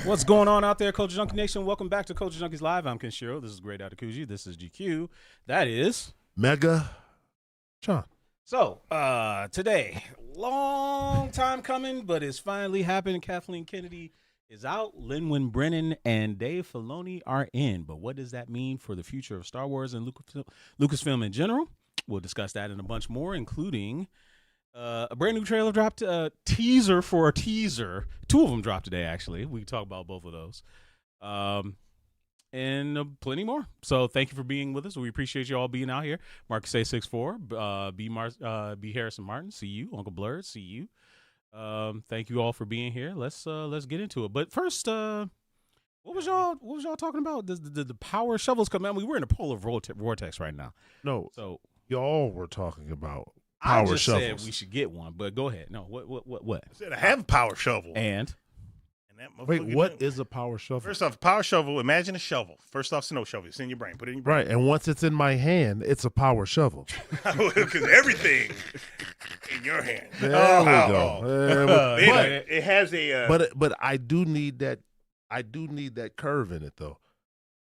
What's going on out there, Culture Junkie Nation? Welcome back to Culture Junkies Live. I'm Kenshiro. This is Great Atakuji. This is GQ. That is Mega John. So, today, long time coming, but it's finally happened. Kathleen Kennedy is out. Lynwen Brennan and Dave Filoni are in. But what does that mean for the future of Star Wars and Lucasfilm in general? We'll discuss that and a bunch more, including a brand new trailer dropped, teaser for a teaser. Two of them dropped today, actually. We can talk about both of those. And plenty more. So thank you for being with us. We appreciate you all being out here. Marcus A64, B Harrison Martin, see you. Uncle Blurred, see you. Thank you all for being here. Let's get into it. But first, what was y'all talking about? The power shovels come out. We're in a polar vortex right now. No, so y'all were talking about power I just shovels. said we should get one, but go ahead. No, what? I said I have a power shovel. And that Wait, what is a power shovel? First off, power shovel, imagine a shovel. First off, snow shovel. It's in your brain. Put it in your brain. Right, and once it's in my hand, it's a power shovel. Because everything in your hand. There we go. It has a... but I do need that. I do need that curve in it though.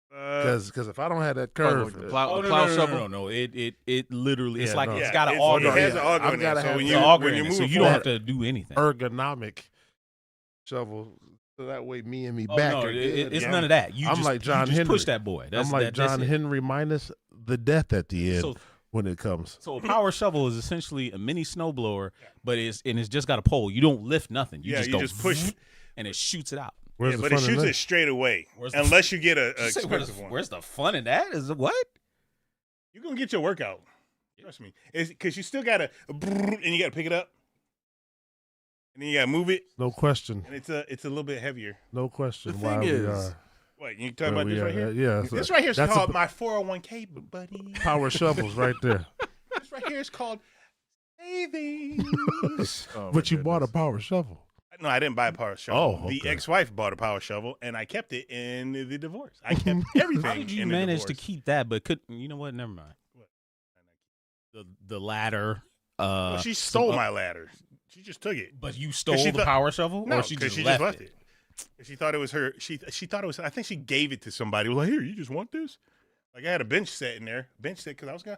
Because if I don't have that curve, plow shovel. No. It literally it's like it's got an auger. It has an auger. I've got to have an auger in it, so you don't have to do anything. Ergonomic shovel, so that way me and me back. No, are good. it's none of that. I'm like John Henry. Push that boy. I'm like John Henry minus the death at the end when it comes. So a power shovel is essentially a mini snowblower, but it's just got a pole. You don't lift nothing. You just push, and it shoots it out. But it shoots it straight away, unless you get a expensive one. Where's the fun in that? Is it what? You're gonna get your workout. Trust me. It's because you still gotta and you gotta pick it up, and then you gotta move it. No question. And it's a little bit heavier. No question. The thing is, what you talking about this right here? Yeah, this right here is called my 401k, buddy. Power shovels right there. This right here is called savings. But you bought a power shovel. No, I didn't buy a power shovel. Oh, okay. The ex-wife bought a power shovel, and I kept it in the divorce. I kept everything. How did you manage to keep that? But you know what? Never mind. What? The ladder. Well, she stole my ladder. She just took it. But you stole the power shovel, no, or she just left it. She thought it was her. She thought it was. I think she gave it to somebody. Was like, here, you just want this? Like I had a bench set in there, because I was gonna.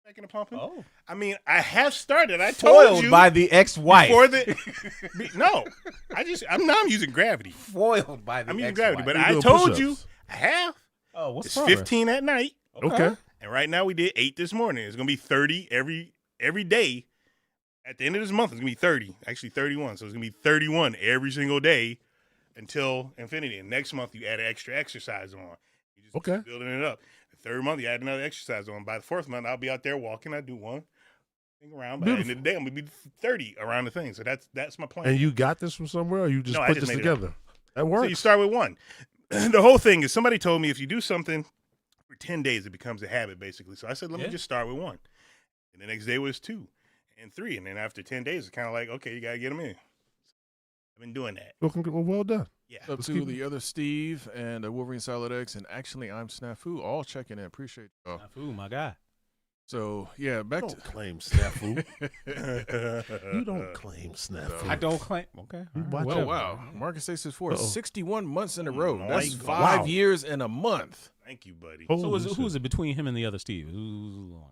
Making a pumping. Oh, I mean, I have started. I told you by the ex-wife. No, I'm using gravity. Foiled by the I'm using ex-wife. gravity, but I told you I have. Oh, what's it's 15 at night. Okay. And right now we did 8 this morning. It's gonna be 30 every day. At the end of this month, it's gonna be 30. Actually, 31. So it's gonna be 31 every single day until infinity. And next month you add an extra exercise on. You just keep building it up. Third month, you add another exercise on. By the fourth month, I'll be out there walking. I do one thing around. By the end of the day, I'm going to be 30 around the thing. So that's my plan. And you got this from somewhere, or you just put this together? That works. So you start with one. The whole thing is somebody told me if you do something for 10 days, it becomes a habit, basically. So I said, let me just start with one. And the next day was 2 and 3. And then after 10 days, it's kind of like, okay, you got to get them in. I've been doing that. Well done. Yeah. Up to the other Steve and Wolverine Solid X, and actually I'm Snafu, all checking in. Appreciate y'all. Snafu, my guy. So yeah, back to claim Snafu. You don't claim Snafu. I don't claim. Okay. Well, wow. Marcus 664, 61 months in a row. That's 5 years and a month. Thank you, buddy. So who is it between him and the other Steve?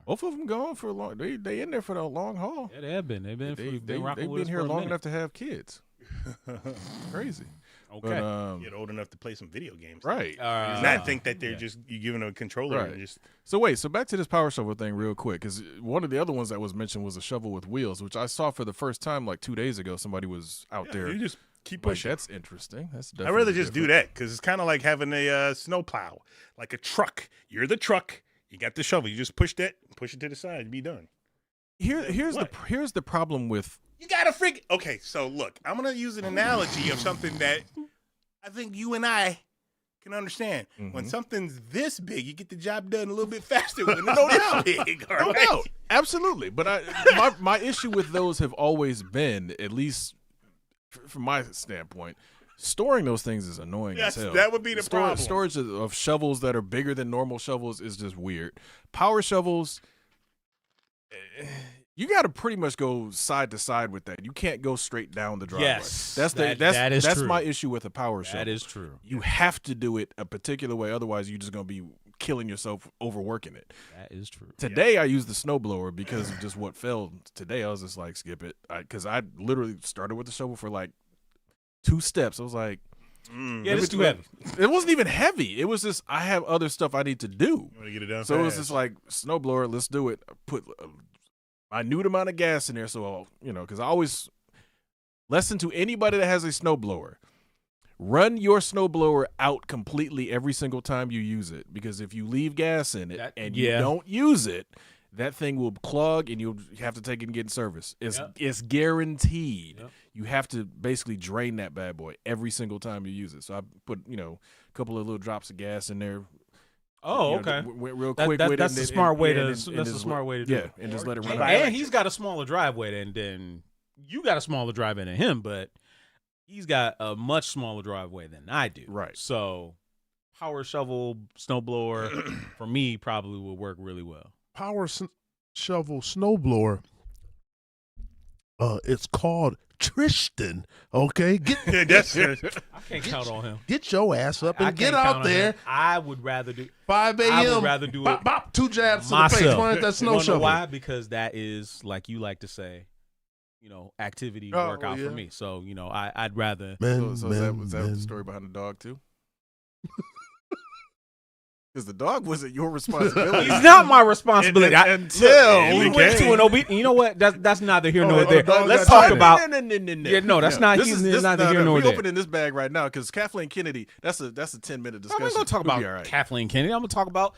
Both of them gone for a long. They in there for the long haul. Yeah, they have been. They've been here long enough to have kids. Crazy. Okay. But, get old enough to play some video games. Right. Not think that they're just you giving a controller. Right. And just... So back to this power shovel thing real quick, because one of the other ones that was mentioned was a shovel with wheels, which I saw for the first time like 2 days ago. Somebody was out there. You just keep pushing. That's interesting. That's I'd rather just do that because it's kind of like having a snow plow, like a truck. You're the truck. You got the shovel. You just push that, push it to the side, and be done. Here's the problem with. You gotta freak. Okay, so look, I'm gonna use an analogy of something that I think you and I can understand. Mm-hmm. When something's this big, you get the job done a little bit faster when it's this big. No doubt, absolutely. But my issue with those have always been, at least from my standpoint, storing those things is annoying as hell. That would be the problem. Storage of shovels that are bigger than normal shovels is just weird. Power shovels. You got to pretty much go side to side with that. You can't go straight down the driveway. Yes, that's true. my issue with a power shovel. That is true. You have to do it a particular way, otherwise you're just gonna be killing yourself overworking it. That is true. Today I used the snowblower because of just what fell. Today I was just like, skip it, because I literally started with the shovel for like 2 steps. I was like, yeah, it's too heavy. It wasn't even heavy. It was just I have other stuff I need to do. You want to get it done? So it was just like snowblower. Let's do it. I put a minute amount of gas in there, so because I always listen to anybody that has a snowblower. Run your snowblower out completely every single time you use it, because if you leave gas in it you don't use it, that thing will clog and you'll have to take it and get in service. It's guaranteed. Yep. You have to basically drain that bad boy every single time you use it. So I put a couple of little drops of gas in there. Oh, okay. Went real quick with it. That's a smart way to. That's a smart way to do it. And just let it run. And he's got a smaller driveway than you got a smaller driveway than him, but he's got a much smaller driveway than I do. Right. So power shovel, snowblower, for me probably would work really well. Power shovel, snowblower. It's called Tristan. Okay, that's I can't count on him. Get your ass up and get out there. I would rather do 5 a.m. I would rather do bop, it bop, 2 jabs myself. to the face. Why is that snow You shovel? know why? Because that is, like you like to say, activity workout for me. So I'd rather. Was that the story behind the dog too? Because the dog wasn't your responsibility. He's not my responsibility until we went to an obedient. You know what? That's neither here nor there. Let's talk talk about. No. Yeah, no, that's not. He's neither here nor there. We're opening this bag right now because Kathleen Kennedy. That's a 10-minute discussion. I'm not gonna talk about Kathleen Kennedy. I'm gonna talk about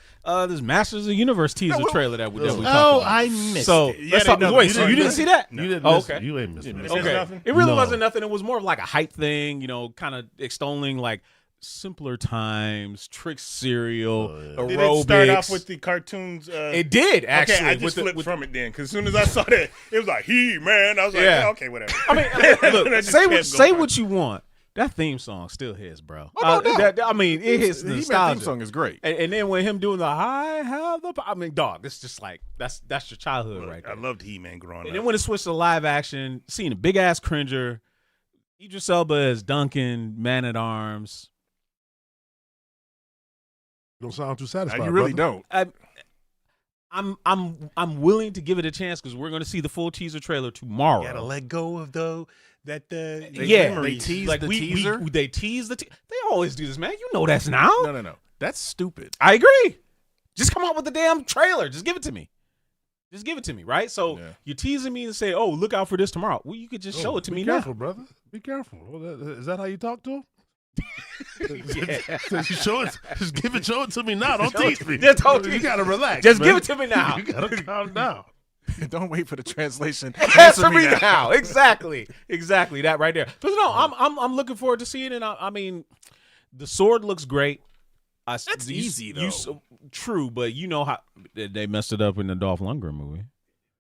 this Masters of the Universe teaser trailer that we talked about. I missed so it. Let's talk. Wait, so you didn't see that? You didn't miss it. You ain't missed it. Okay, it really wasn't nothing. It was more of like a hype thing. Kind of extolling like simpler times, trick cereal, aerobics. Did it start off with the cartoons? It did, actually. Okay, I just flipped from it then, because as soon as I saw that, it was like, man. I was like, okay, whatever. I mean, look, say what you want. That theme song still hits, bro. It hits. The theme song is great. And then when him doing the I have the, dog, it's just like that's your childhood right there. I loved He-Man growing up. And then when it switched to live action, seeing a big ass cringer, Idris Elba as Duncan, Man at Arms. You don't sound too satisfied. You really don't. I'm willing to give it a chance because we're going to see the full teaser trailer tomorrow. You gotta let go of they tease the teaser. They tease the. They always do this, man. You know that's now. No. That's stupid. I agree. Just come out with the damn trailer. Just give it to me. Right? So you're teasing me and say, "Oh, look out for this tomorrow." Well, you could just show it to me now. Be careful, brother. Be careful. Is that how you talk to him? Show it to me now. Don't tease me. You gotta relax. Just give it to me now. You gotta calm down. Don't wait for the translation. Answer me now. Exactly. That right there. But no, I'm looking forward to seeing it. I mean, the sword looks great. That's easy though. True, but you know how they messed it up in the Dolph Lundgren movie.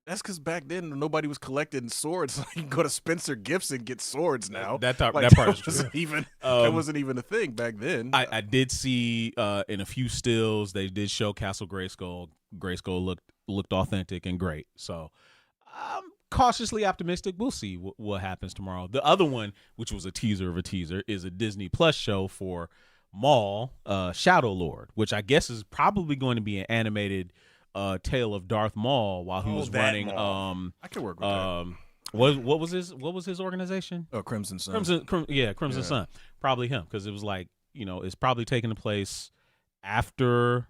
That's because back then nobody was collecting swords. So you can go to Spencer Gifts and get swords now. That part is true. That wasn't even a thing back then. I did see in a few stills they did show Castle Grayskull. Grayskull looked authentic and great. So I'm cautiously optimistic. We'll see what happens tomorrow. The other one, which was a teaser of a teaser, is a Disney Plus show for Maul, Shadow Lord, which I guess is probably going to be an animated tale of Darth Maul while he was running. I could work with that. What was his organization? Oh, Crimson Sun. Crimson Sun. Probably him, because it was like, it's probably taking place after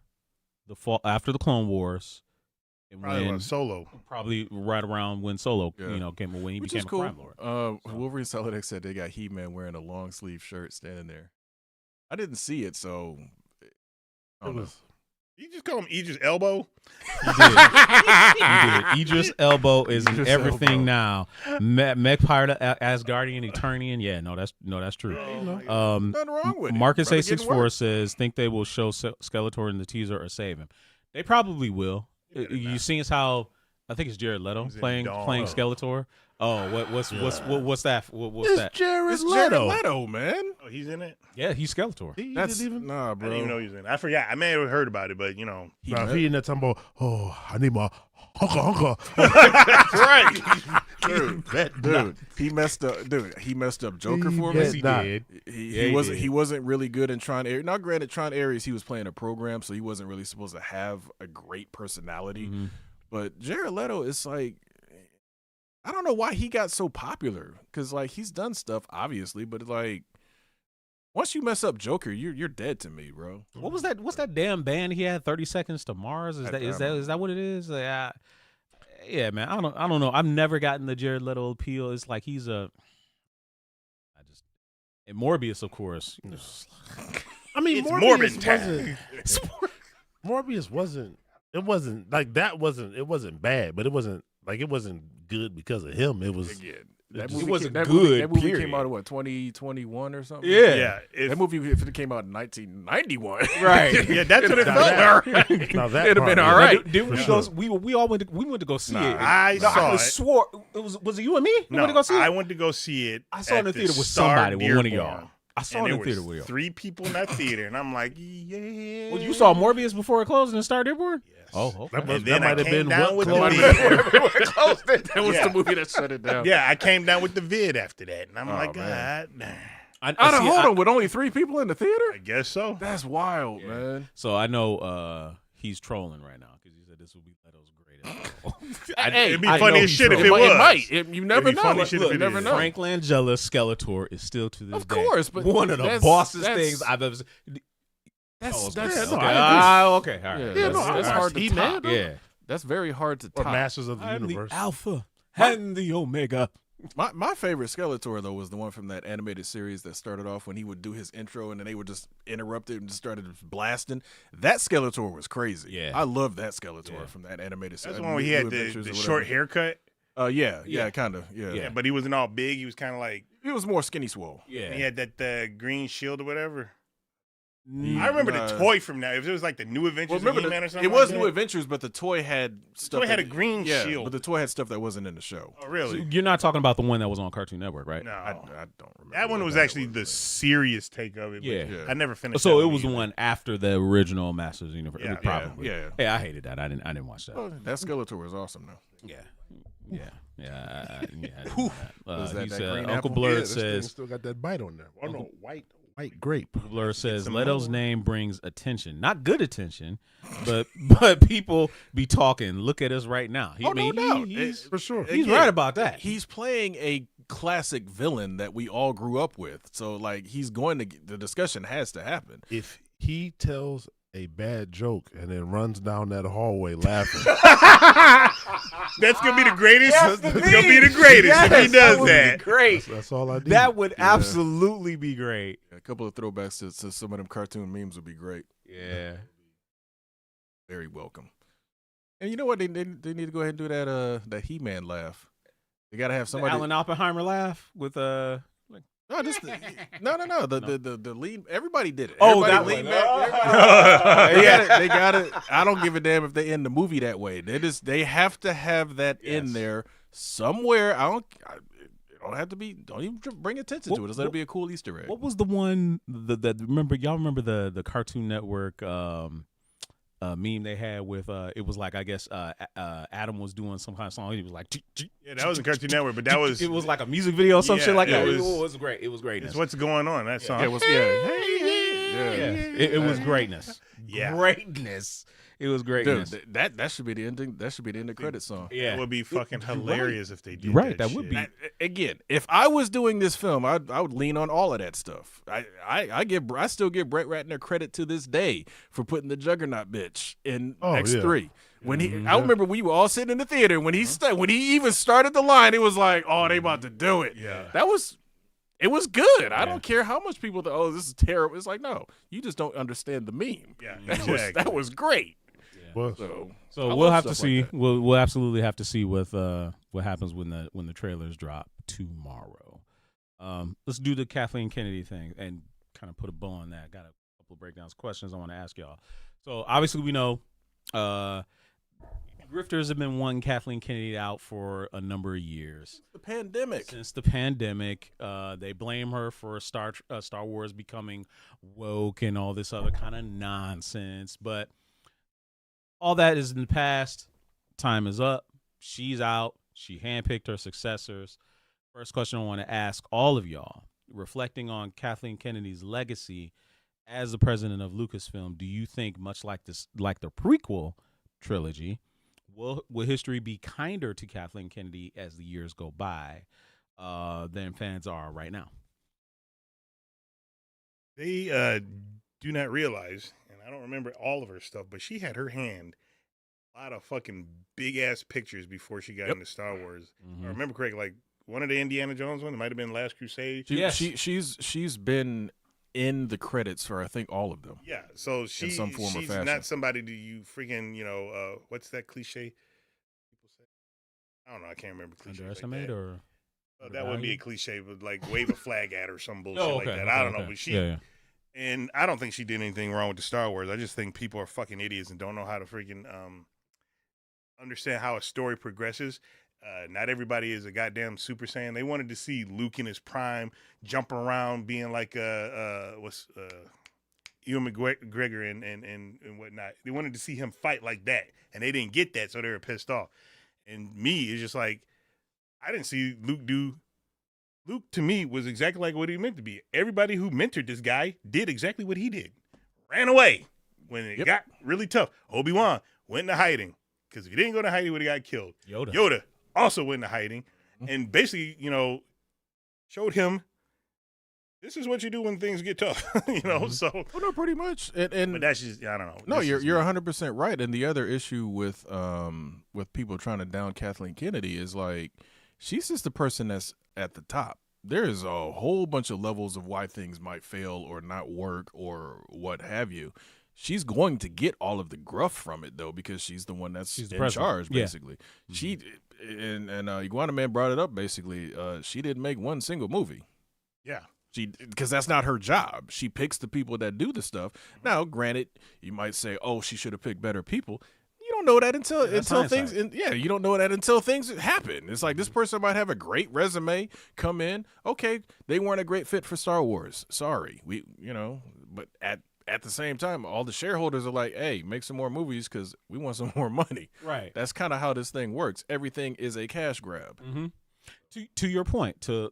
the Clone Wars. And probably Solo. Probably right around when Solo, came when he became a Crime Lord. Wolverine Solid X said they got He-Man wearing a long sleeve shirt standing there. I didn't see it, so I don't know. You just call him Idris Elbow? You did. Idris Elbow is in everything now. Meg-Pirate, Asgardian, Eternian. Yeah, no, that's true. Nothing wrong with it. Marcus A64 says, think they will show Skeletor in the teaser or save him. They probably will. You seen how I think it's Jared Leto playing Skeletor. Oh, what's that? What's that? Jared Leto, man. Oh, he's in it? Yeah, he's Skeletor. Nah, bro. I didn't even know he was in it. I forgot. I may have heard about it, but he in that time about, I need my Right. Dude, he messed up. Dude, he messed up Joker for me. Yes, he did. He wasn't really good in Tron Ares. Now, granted, Tron Ares, he was playing a program, so he wasn't really supposed to have a great personality. Mm-hmm. But Jared Leto, it's like, I don't know why he got so popular, because like he's done stuff obviously, but like once you mess up Joker, you're dead to me, bro. What was that? What's that damn band he had? 30 Seconds to Mars. Is that what it is? Like, yeah, man. I don't know. I've never gotten the Jared Leto appeal. It's like he's and Morbius, of course. I mean, It's Morbius wasn't. It wasn't like that. It wasn't bad, but it wasn't good because of him. It was. Again, It wasn't that good, movie period. came out in what, 2021 or something? Yeah. That movie, if it came out in 1991, Right. Yeah, that's what it Now felt that- like. now that It'd have part, been all right. Did we For go? sure. We all went. We went to go see it. I No, saw I it. swore was it you and me? You No, went to go see it. I went to go see it. I saw it in at the theater with Star somebody, with one of Dearborn. y'all. I saw And it in there the theater was with y'all. 3 people in that theater, and I'm like, yeah. Well, you saw Morbius before it closed and Star Dearborn? Yes. Oh, okay. And then I might have came been down what with closed the vid. That was Yeah. the movie that shut it down. Yeah, I came down with the vid after that, and I'm Oh, like, man. God, damn. Hold on, with only 3 people in the theater? I guess so. That's wild, Yeah. man. So I know he's trolling right now because he said this will be Leto's greatest role. It'd be I funny know as he's shit if trolling. it was. It might. You never It'd be know. funny shit if Look, it you never is. know. Frank Langella's Skeletor is still to this Of day course, but one of the that's- bossest that's- things I've ever seen. That's Okay, that's no, okay. I Okay, all right. Yeah, Yeah, that's, no, that's I- hard to He-Man, top. Yeah. That's very hard to or top. Masters of the I'm Universe. the Alpha and the Omega. My favorite Skeletor though was the one from that animated series that started off when he would do his intro and then they would just interrupt it and just started blasting. That Skeletor was crazy. Yeah. I love that Skeletor Yeah. from that animated series. That's the one where he had the short haircut. Yeah, kind of. Yeah. Yeah, but he wasn't all big. He was kind of like, He was more skinny swole. Yeah. he had that green shield or whatever. Mm. I remember the toy from that. If it was like the New Adventures Well, of remember, He-Man or something it was like New that. Adventures, but the toy had stuff. toy had that- a green yeah, shield. but the toy had stuff that wasn't in the show. Oh, really? You're not talking about the one that was on Cartoon Network, right? No. I don't remember. That one what was that actually the serious take of it. But Yeah. Yeah. I never finished. So that it one was the either. one after the original Masters of the Universe. Yeah. Probably. Yeah. Hey, I hated that. I didn't watch that. Oh, that Skeletor was awesome though. Yeah. Yeah. Yeah. Was He that that said, green Uncle apple? Blur this thing says, still got that bite on there. Oh no, white grape. Blur says some Leto's more. name brings attention, not good attention, but people be talking. Look at us right now. Oh, no doubt. He's For sure. he's Again, right about that. He's playing a classic villain that we all grew up with. So like he's going to the discussion has to happen. If he tells a bad joke and then runs down that hallway laughing, That's gonna be the greatest. That's That's the gonna be thing. the greatest Yes, if he does would be that. great. that's all I need. That would absolutely be great. A couple of throwbacks to some of them cartoon memes would be great. Yeah. Very welcome. And you know what? They need to go ahead and do that He-Man laugh. They gotta have somebody. Alan Oppenheimer laugh with No, just no. The lead. Everybody did it. Oh, Everybody that leaned one. back. They got it. I don't give a damn if they end the movie that way. They have to have that in Yes. there somewhere. It don't have to be. Don't even bring attention to it. Just let it What- be a cool Easter egg. What was the one that remember the Cartoon Network meme they had with it was like I guess Adam was doing some kind of song. He was like Yeah, that was a Cartoon Network, but that was it was like a music video or some Yeah, shit like it that. was- It was great. It was greatness. it's what's going on. That song. Yeah, it was. It was greatness. Yeah. Greatness. It was Dude, greatness. that should be the ending. That should be the end of credit song. Yeah. It would be fucking hilarious if they did. You're right, That that would shit. be. Again, if I was doing this film, I would lean on all of that stuff. I still give Brett Ratner credit to this day for putting the Juggernaut bitch in Oh, X3. When I remember we were all sitting in the theater when he even started the line, it was like, oh, they about to do it. Yeah. It was good. I don't care how much people think, oh, this is terrible. It's like, no, you just don't understand the meme. Yeah, That was great. Was. So I we'll love have to stuff like see. that. We'll absolutely have to see with what happens when the trailers drop tomorrow. Let's do the Kathleen Kennedy thing and kind of put a bow on that. Got a couple of breakdowns, questions I want to ask y'all. So obviously we know grifters have been wanting Kathleen Kennedy out for a number of years. The pandemic. Since the pandemic, they blame her for Star Wars becoming woke and all this other kind of nonsense. But all that is in the past. time is up. She's out. She handpicked her successors. First question I want to ask all of y'all, reflecting on Kathleen Kennedy's legacy as the president of Lucasfilm, do you think, much like this, like the prequel trilogy, will history be kinder to Kathleen Kennedy as the years go by than fans are right now? They do not realize, and I don't remember all of her stuff, but she had her hand a lot of fucking big ass pictures before she got into Star Wars. I remember correctly, like one of the Indiana Jones ones, it might have been Last Crusade. She's been in the credits for I think all of them. Yeah, so she's not somebody that you freaking what's that cliche people say? I don't know, I can't remember cliche. Underestimate like or that wouldn't be a cliche, but like wave a flag at or some bullshit okay, like that. okay, I don't know, but she. Yeah. And I don't think she did anything wrong with the Star Wars. I just think people are fucking idiots and don't know how to freaking understand how a story progresses. Not everybody is a goddamn Super Saiyan. They wanted to see Luke in his prime, jumping around, being like Ewan McGregor and whatnot. They wanted to see him fight like that, and they didn't get that, so they were pissed off. And me, it's just like, I didn't see Luke do. Luke, to me, was exactly like what he meant to be. Everybody who mentored this guy did exactly what he did. Ran away when it got really tough. Obi-Wan went into hiding, because if he didn't go to hiding, he would have got killed. Yoda also went into hiding and basically, showed him this is what you do when things get tough, so. Oh, no, pretty much. And but that's just, I don't know. No, you're 100% right. And the other issue with people trying to down Kathleen Kennedy is like, she's just the person that's at the top. There is a whole bunch of levels of why things might fail or not work or what have you. She's going to get all of the gruff from it, though, because she's the one that's in charge, basically. Yeah. She and Iguana Man brought it up, basically. She didn't make one single movie. Yeah. Because that's not her job. She picks the people that do the stuff. Now, granted, you might say, oh, she should have picked better people. You don't know that until things. You don't know that until things happen. It's like this person might have a great resume, come in. Okay, they weren't a great fit for Star Wars. Sorry, but at the same time, all the shareholders are like, hey, make some more movies because we want some more money. Right. That's kind of how this thing works. Everything is a cash grab. Mm-hmm. To your point, to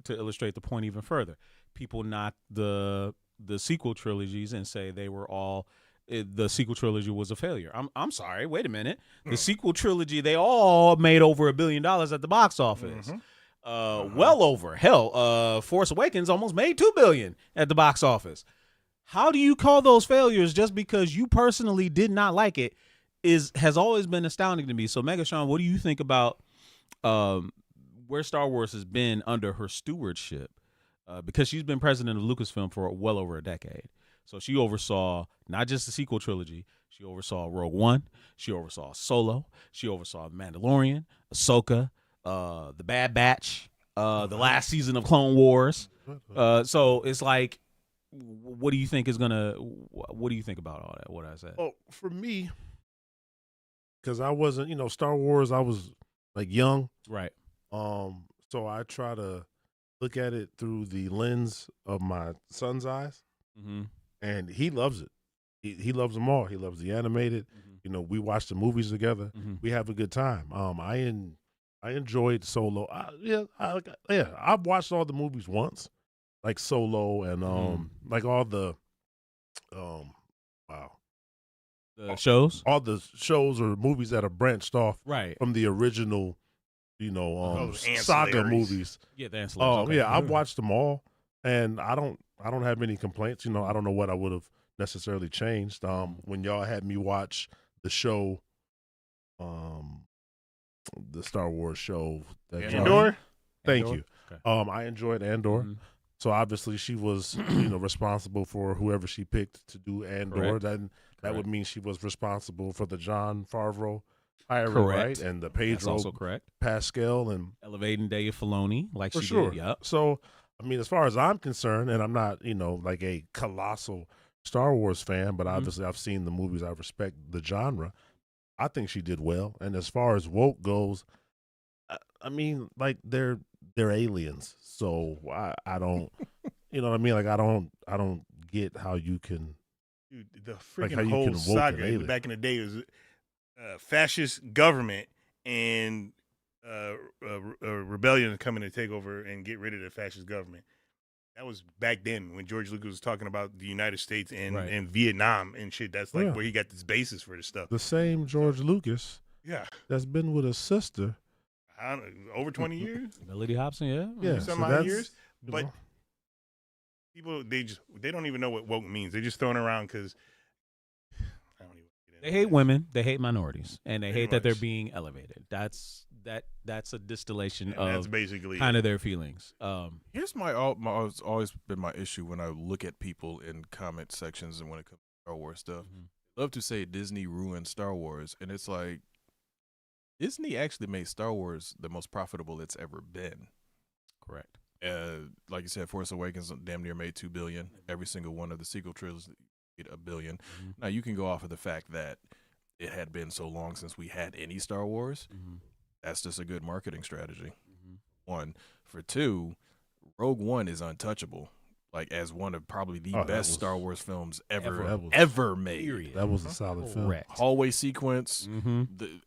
illustrate the point even further, people knock the sequel trilogies and say they were all. The sequel trilogy was a failure. I'm sorry. Wait a minute. The sequel trilogy, they all made over $1 billion at the box office. Well over. Hell, Force Awakens almost made $2 billion at the box office. How do you call those failures just because you personally did not like it? Has always been astounding to me. So, Megashawn, what do you think about where Star Wars has been under her stewardship? Because she's been president of Lucasfilm for well over a decade. So she oversaw not just the sequel trilogy. She oversaw Rogue One. She oversaw Solo. She oversaw The Mandalorian, Ahsoka, The Bad Batch, the last season of Clone Wars. So it's like, what do you think what do you think about all that, what I said? Well, for me, because I wasn't, Star Wars, I was like young. Right. So I try to look at it through the lens of my son's eyes. Mm-hmm. And he loves it. He loves them all. He loves the animated. Mm-hmm. We watch the movies together. Mm-hmm. We have a good time. I enjoyed Solo. I've watched all the movies once, like Solo and like all the the shows, all the shows or movies that are branched off from the original, saga movies. Yeah, the ancillaries. I've watched them all, and I don't have any complaints. I don't know what I would have necessarily changed. When y'all had me watch the show, the Star Wars show. Andor? Thank you. Okay. I enjoyed Andor. Mm-hmm. So obviously she was, responsible for whoever she picked to do Andor. That would mean she was responsible for the Jon Favreau hiring, right? And the Pedro also correct. Pascal and elevating Dave Filoni, like for she sure. did. Yep. So as far as I'm concerned, and I'm not, like a colossal Star Wars fan, but obviously I've seen the movies. I respect the genre. I think she did well. And as far as woke goes, like they're aliens. So I don't, you know what I mean? Like I don't get how you can. Dude, the freaking whole saga back in the day was fascist government and rebellion coming to take over and get rid of the fascist government. That was back then when George Lucas was talking about the United States and Vietnam and shit. That's like where he got this basis for this stuff. The same George Lucas that's been with his sister. I don't know, over 20 years? Melody Hobson, Yeah. Some odd years. But people, they don't even know what woke means. They're just throwing it around because I don't even get into they hate that. women, they hate minorities, and they Pretty hate that they're much. being elevated. That's a distillation And that's of basically kind of their feelings. Here's my it's always been my issue when I look at people in comment sections and when it comes to Star Wars stuff. Love to say Disney ruined Star Wars, and it's like Disney actually made Star Wars the most profitable it's ever been. Correct. Like you said, Force Awakens damn near made $2 billion. Every single one of the sequel trilogies made $1 billion. Now you can go off of the fact that it had been so long since we had any Star Wars. That's just a good marketing strategy. One. For two, Rogue One is untouchable. Like as one of probably the best Star Wars films ever made. Period. That was a solid film. Correct. Hallway sequence,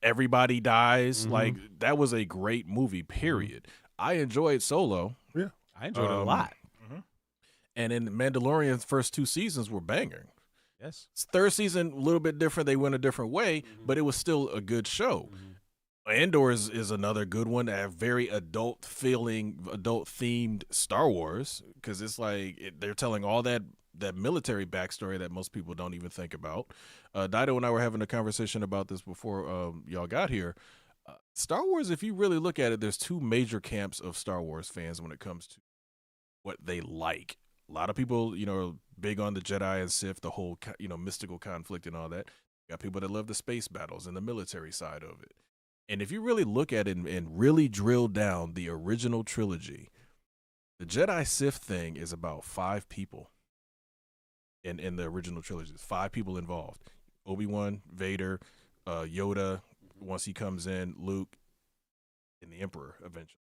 everybody dies. Like that was a great movie. Period. I enjoyed Solo. Yeah, I enjoyed it a lot. And in Mandalorian's first 2 seasons were banging. Yes. Third season, a little bit different. They went a different way, but it was still a good show. Andor is another good one. A very adult-themed Star Wars because it's like they're telling all that military backstory that most people don't even think about. Dido and I were having a conversation about this before y'all got here. Star Wars, if you really look at it, there's 2 major camps of Star Wars fans when it comes to what they like. A lot of people, big on the Jedi and Sith, the whole, mystical conflict and all that. You got people that love the space battles and the military side of it. And if you really look at it and really drill down the original trilogy, the Jedi Sith thing is about 5 people in the original trilogy. 5 people involved. Obi-Wan, Vader, Yoda, once he comes in, Luke, and the Emperor eventually.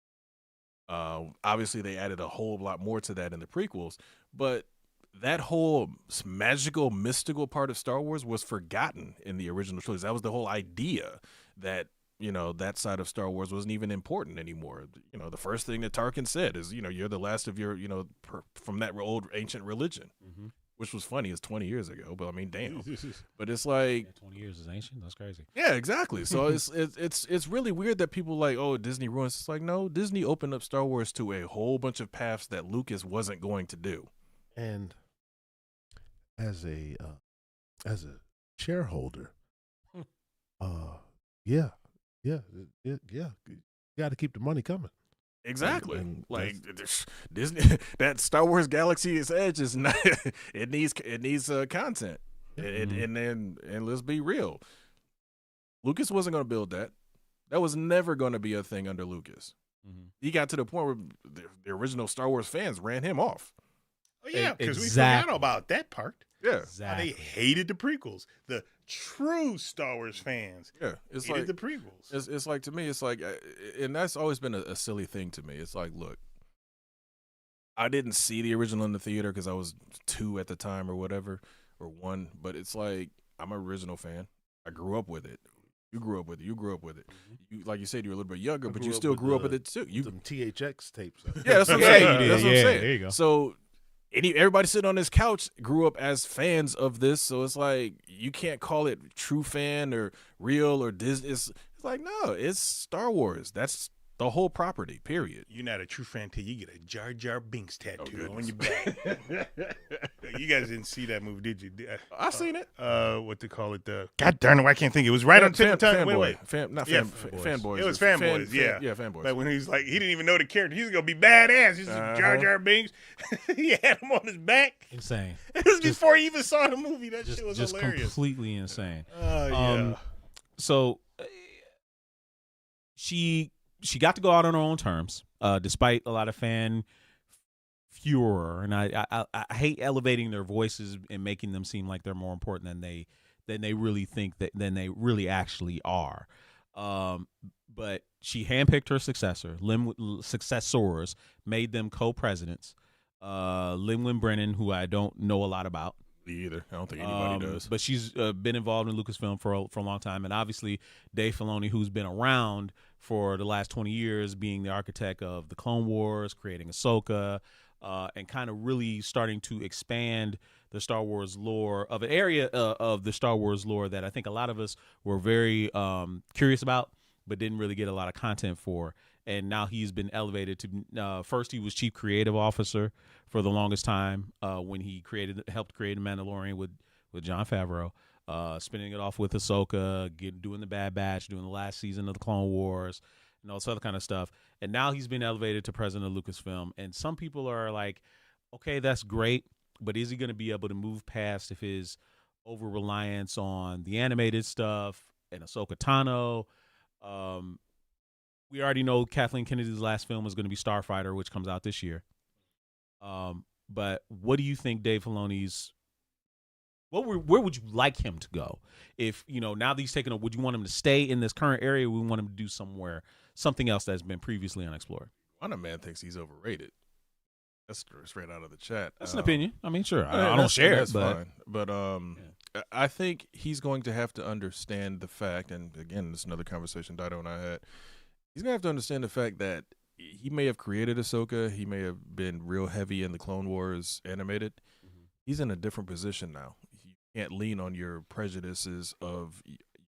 Obviously, they added a whole lot more to that in the prequels, but that whole magical, mystical part of Star Wars was forgotten in the original trilogy. That was the whole idea that, that side of Star Wars wasn't even important anymore. The first thing that Tarkin said is, you're the last of your, from that old ancient religion, which was funny. It's 20 years ago, but I mean, damn. But it's like 20 years is ancient. That's crazy. Yeah, exactly. So it's really weird that people like, oh, Disney ruins. It's like, no, Disney opened up Star Wars to a whole bunch of paths that Lucas wasn't going to do. And as a shareholder, you got to keep the money coming. Exactly. And like Disney, that Star Wars Galaxy's Edge is not. It needs content. And let's be real. Lucas wasn't going to build that. That was never going to be a thing under Lucas. He got to the point where the original Star Wars fans ran him off. Oh, yeah, because Exactly. we forgot about that part. Yeah. How Exactly. they hated the prequels. The true Star Wars fans Yeah. It's hated like the prequels. It's like, to me, it's like, and that's always been a silly thing to me. It's like, look, I didn't see the original in the theater because I was 2 at the time or whatever, or 1. But it's like, I'm an original fan. I grew up with it. You grew up with it. You grew up with it. You, like you said, you were a little bit younger, but you still grew up with it too. Some THX tapes. Yeah, that's what I'm Yeah, saying. you did. That's what I'm Yeah, saying. there you go. So everybody sitting on this couch grew up as fans of this. So it's like, you can't call it true fan or real or Disney. It's like, no, it's Star Wars. That's the whole property, period. You're not a true fan till you get a Jar Jar Binks tattoo goodness. on your back. You guys didn't see that movie, did you? I seen it. What to call it? God darn it, I can't think. It was right on tip of tongue. Wait. Fanboys. It was Fanboys, yeah. Yeah, Fanboys. But when he's like, he didn't even know the character. He's gonna be badass. He's Jar Jar Binks. He had him on his back. Insane. It was before he even saw the movie. That shit was Just hilarious. completely insane. Oh yeah. So she got to go out on her own terms, despite a lot of fan furor, and I hate elevating their voices and making them seem like they're more important than they really think than they really actually are. But she handpicked her successors, made them co-presidents. Lynwen Brennan, who I don't know a lot about. either. I don't think anybody does. But she's been involved in Lucasfilm for a long time, and obviously Dave Filoni, who's been around for the last 20 years, being the architect of the Clone Wars, creating Ahsoka, and kind of really starting to expand the Star Wars lore of an area of the Star Wars lore that I think a lot of us were very curious about, but didn't really get a lot of content for. And now he's been elevated to first he was chief creative officer for the longest time when he helped create The Mandalorian with Jon Favreau, spinning it off with Ahsoka, doing the Bad Batch, doing the last season of the Clone Wars, and all this other kind of stuff. And now he's been elevated to president of Lucasfilm. And some people are like, okay, that's great, but is he going to be able to move past if his over-reliance on the animated stuff and Ahsoka Tano? We already know Kathleen Kennedy's last film is going to be Starfighter, which comes out this year. But what do you think Dave Filoni's where would you like him to go? If, now that he's taken would you want him to stay in this current area, or would you want him to do something else that's been previously unexplored? One man thinks he's overrated. That's straight out of the chat. That's an opinion. I mean, sure. I don't share it, but fine. But I think he's going to have to understand the fact, and again, this is another conversation Dido and I had. He's going to have to understand the fact that he may have created Ahsoka. He may have been real heavy in the Clone Wars animated. Mm-hmm. He's in a different position now. You can't lean on your prejudices of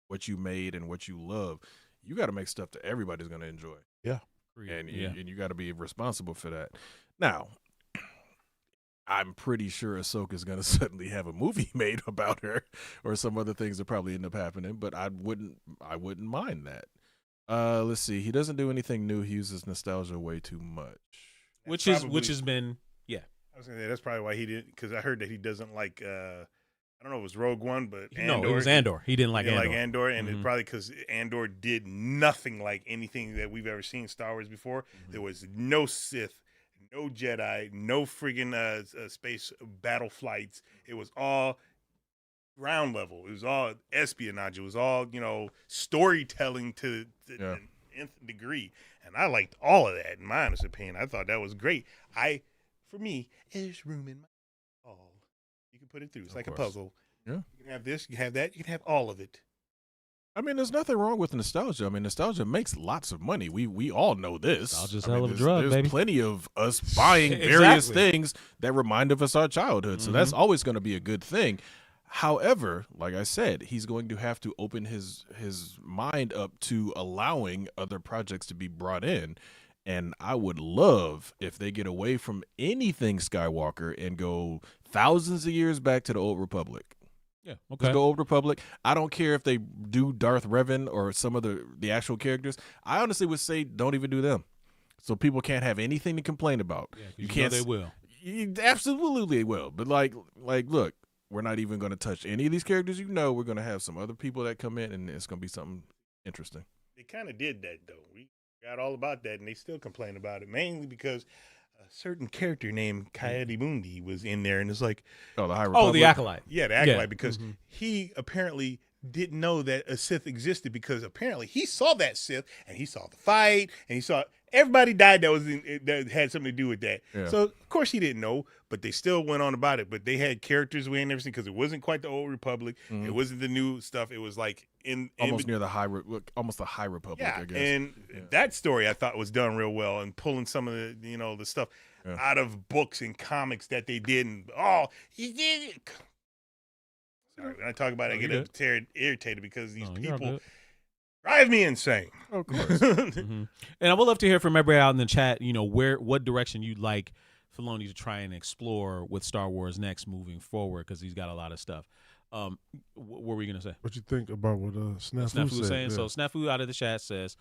what you made and what you love. You got to make stuff that everybody's going to enjoy. Yeah. And you got to be responsible for that. Now, I'm pretty sure Ahsoka's going to suddenly have a movie made about her or some other things that probably end up happening, but I wouldn't mind that. Let's see. He doesn't do anything new. He uses nostalgia way too much. Which has been, yeah. I was gonna say that's probably why he didn't, because I heard that he doesn't like. I don't know if it was Rogue One, but Andor. No, it was Andor. He didn't like Andor. And it's probably because Andor did nothing like anything that we've ever seen in Star Wars before. Mm-hmm. There was no Sith, no Jedi, no friggin' space battle flights. It was all ground level. It was all espionage. It was all, storytelling to an nth degree. And I liked all of that, in my honest opinion. I thought that was great. For me, there's room in my ball. You can put it through. It's like a puzzle. Yeah. You can have this, you can have that, you can have all of it. I mean, there's nothing wrong with nostalgia. I mean, nostalgia makes lots of money. We all know this. Nostalgia's a hell of a drug, there's baby. Plenty of us buying various things that remind of us our childhood. So that's always going to be a good thing. However, like I said, he's going to have to open his mind up to allowing other projects to be brought in. And I would love if they get away from anything Skywalker and go thousands of years back to the Old Republic. Yeah, okay. Just go Old Republic. I don't care if they do Darth Revan or some of the actual characters. I honestly would say don't even do them, so people can't have anything to complain about. Yeah, you can't. They will. You absolutely will. But like, look, we're not even going to touch any of these characters. We're going to have some other people that come in, and it's going to be something interesting. They kind of did that though. We got all about that, and they still complain about it, mainly because a certain character named Coyote Mundi was in there, and it's like, the High Republic. The Acolyte. Yeah, the Acolyte, because he apparently didn't know that a Sith existed, because apparently he saw that Sith, and he saw the fight, and he saw everybody died that had something to do with that. Yeah. So of course he didn't know, but they still went on about it. But they had characters we ain't never seen, because it wasn't quite the Old Republic. Mm-hmm. It wasn't the new stuff. It was like almost near the almost the High Republic. Yeah, I guess. And that story I thought was done real well, and pulling some of the the stuff out of books and comics that they did. And he did it. Sorry, when I talk about it, I get irritated because these people drive me insane. Of course. And I would love to hear from everybody out in the chat, what direction you'd like Filoni to try and explore with Star Wars next moving forward, because he's got a lot of stuff. What were you going to say? What you think about what Snafu was saying? Yeah. So Snafu out of the chat says,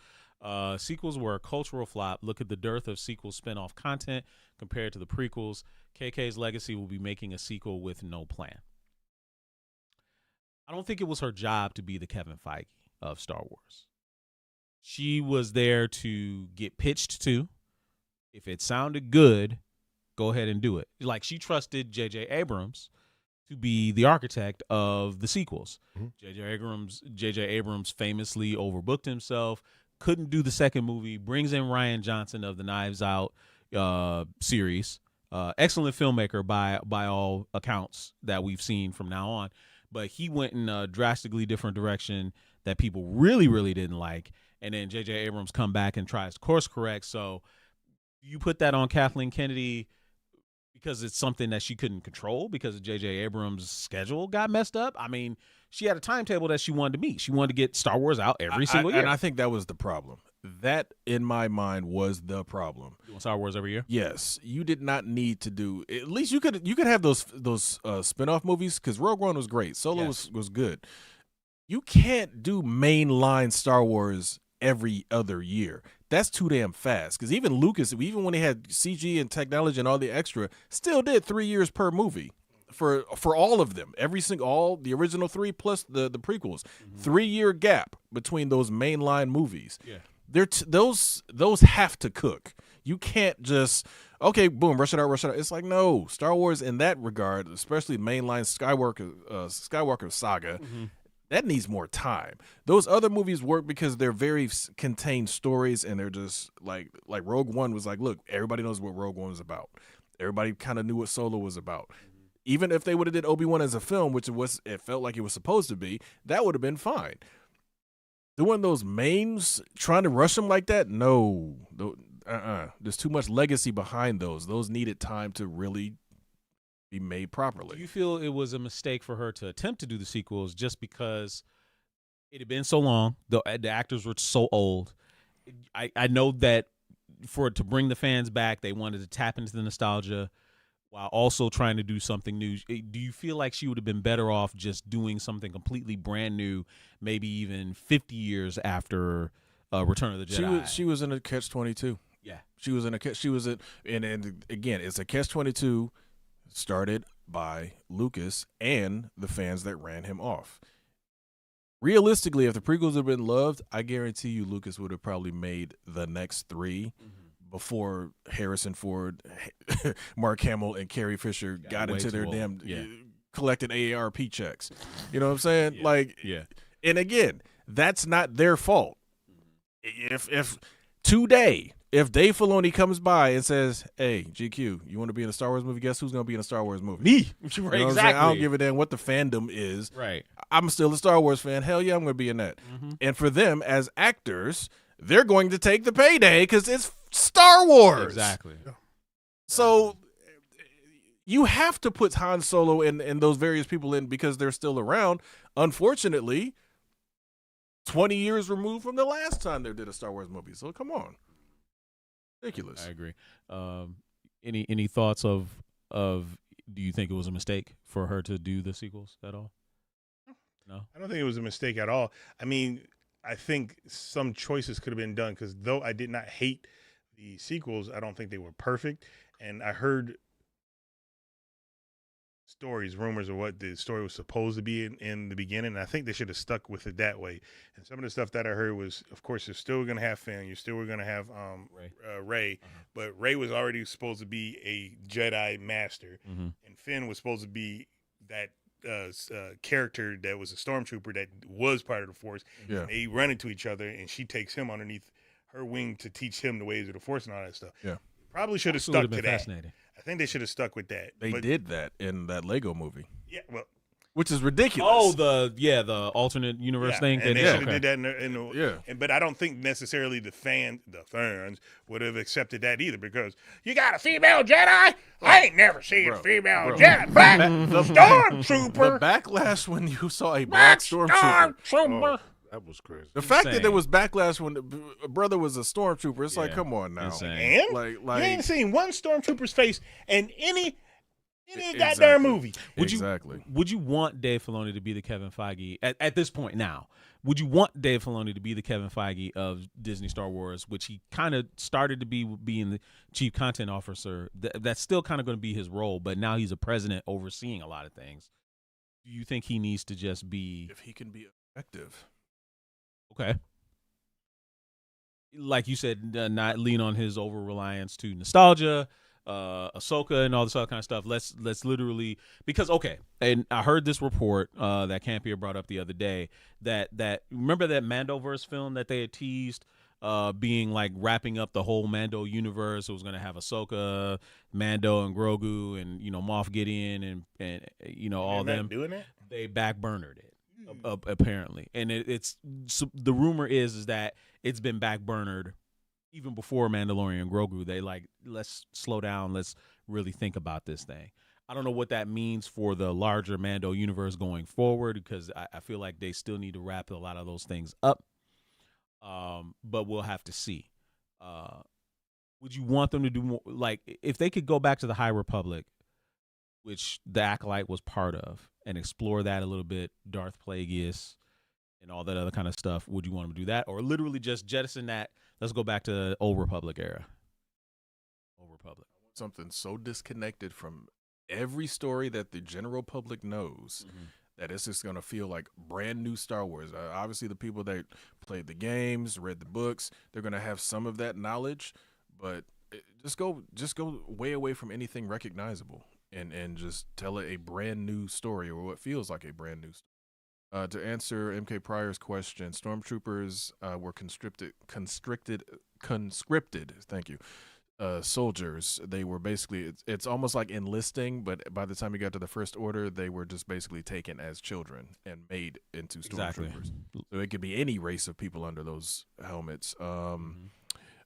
sequels were a cultural flop. Look at the dearth of sequel spinoff content compared to the prequels. KK's legacy will be making a sequel with no plan. I don't think it was her job to be the Kevin Feige of Star Wars. She was there to get pitched to. If it sounded good, go ahead and do it. Like, she trusted J.J. Abrams to be the architect of the sequels. J.J. Abrams famously overbooked himself, couldn't do the second movie, brings in Rian Johnson of the Knives Out series, excellent filmmaker by all accounts that we've seen from now on. But he went in a drastically different direction that people really didn't like. And then J.J. Abrams come back and tries to course correct. So you put that on Kathleen Kennedy because it's something that she couldn't control because J.J. Abrams' schedule got messed up. I mean, she had a timetable that she wanted to meet. She wanted to get Star Wars out every single year. And I think that was the problem. That, in my mind, was the problem. Doing Star Wars every year? Yes, you did not need to do. At least you could have those spinoff movies because Rogue One was great. Solo was good. You can't do mainline Star Wars every other year. That's too damn fast. Because even Lucas, even when they had CG and technology and all the extra, still did 3 years per movie for all of them. All the original 3 plus the prequels. 3 year gap between those mainline movies. Yeah. Those have to cook. You can't just boom, rush it out. It's like, no, Star Wars in that regard, especially mainline Skywalker saga, that needs more time. Those other movies work because they're very contained stories, and they're just like Rogue One was like, look, everybody knows what Rogue One was about. Everybody kind of knew what Solo was about. Even if they would have did Obi-Wan as a film, which it felt like it was supposed to be, that would have been fine. Doing those mains, trying to rush them like that, no. There's too much legacy behind those. Those needed time to really be made properly. Do you feel it was a mistake for her to attempt to do the sequels just because it had been so long, the actors were so old? I know that to bring the fans back, they wanted to tap into the nostalgia while also trying to do something new. Do you feel like she would have been better off just doing something completely brand new, maybe even 50 years after Return of the Jedi? She was in a catch-22. Yeah. And again, it's a catch-22 started by Lucas and the fans that ran him off. Realistically, if the prequels had been loved, I guarantee you Lucas would have probably made the next 3 before Harrison Ford, Mark Hamill, and Carrie Fisher got into their damn collecting AARP checks. You know what I'm saying? And again, that's not their fault. If today, if Dave Filoni comes by and says, "Hey, GQ, you want to be in a Star Wars movie? Guess who's going to be in a Star Wars movie?" Me. You know exactly. I don't give a damn what the fandom is. Right. I'm still a Star Wars fan. Hell yeah, I'm going to be in that. And for them as actors, they're going to take the payday because it's Star Wars. Exactly. So you have to put Han Solo and those various people in because they're still around. Unfortunately, 20 years removed from the last time they did a Star Wars movie. So come on. Ridiculous. I agree. Any thoughts of do you think it was a mistake for her to do the sequels at all? No? I don't think it was a mistake at all. I mean, I think some choices could have been done because though I did not hate the sequels, I don't think they were perfect. And I heard rumors of what the story was supposed to be in the beginning. And I think they should have stuck with it that way. And some of the stuff that I heard was, of course, you're still going to have Finn. You're still going to have Rey. But Rey was already supposed to be a Jedi master. And Finn was supposed to be that character that was a stormtrooper that was part of the Force. Yeah. And they run into each other, and she takes him underneath her wing to teach him the ways of the Force and all that stuff. Yeah. Probably should have stuck to that. Fascinating. I think they should have stuck with that. They did that in that Lego movie. Yeah, well, which is ridiculous. Oh, the alternate universe thing. And they should have did that in the but I don't think necessarily the fans would have accepted that either because you got a female Jedi? I ain't never seen a female Jedi. Black stormtrooper. The backlash when you saw a black stormtrooper. Oh, that was crazy. The fact that there was backlash when a brother was a stormtrooper, it's like, come on now. And you ain't seen one stormtrooper's face in any goddamn movie. Would you want Dave Filoni to be the Kevin Feige at this point now? Would you want Dave Filoni to be the Kevin Feige of Disney Star Wars, which he kind of started to be being the chief content officer? That's still kind of going to be his role, but now he's a president overseeing a lot of things. Do you think he needs to just be... If he can be effective. Okay. Like you said, not lean on his over-reliance to nostalgia, Ahsoka and all this other kind of stuff. Let's literally, because and I heard this report that Campier brought up the other day that remember that Mandoverse film that they had teased being like wrapping up the whole Mando universe. It was gonna have Ahsoka, Mando, and Grogu, and Moff Gideon, and all They're them. not doing that? They backburnered it apparently, and so the rumor is that it's been backburnered even before Mandalorian and Grogu. They let's slow down, let's really think about this thing. I don't know what that means for the larger Mando universe going forward, because I feel like they still need to wrap a lot of those things up. But we'll have to see. Would you want them to do more? Like, if they could go back to the High Republic, which the Acolyte was part of, and explore that a little bit, Darth Plagueis and all that other kind of stuff, would you want them to do that? Or literally just jettison that, let's go back to the Old Republic era? Old Republic. Something so disconnected from every story that the general public knows that it's just going to feel like brand new Star Wars. Obviously, the people that played the games, read the books, they're going to have some of that knowledge, but just go way away from anything recognizable and just tell it a brand new story, or what feels like a brand new story. To answer MK Pryor's question, stormtroopers were conscripted. Thank you. Soldiers. They were basically, it's almost like enlisting, but by the time you got to the First Order, they were just basically taken as children and made into stormtroopers. Exactly. So it could be any race of people under those helmets.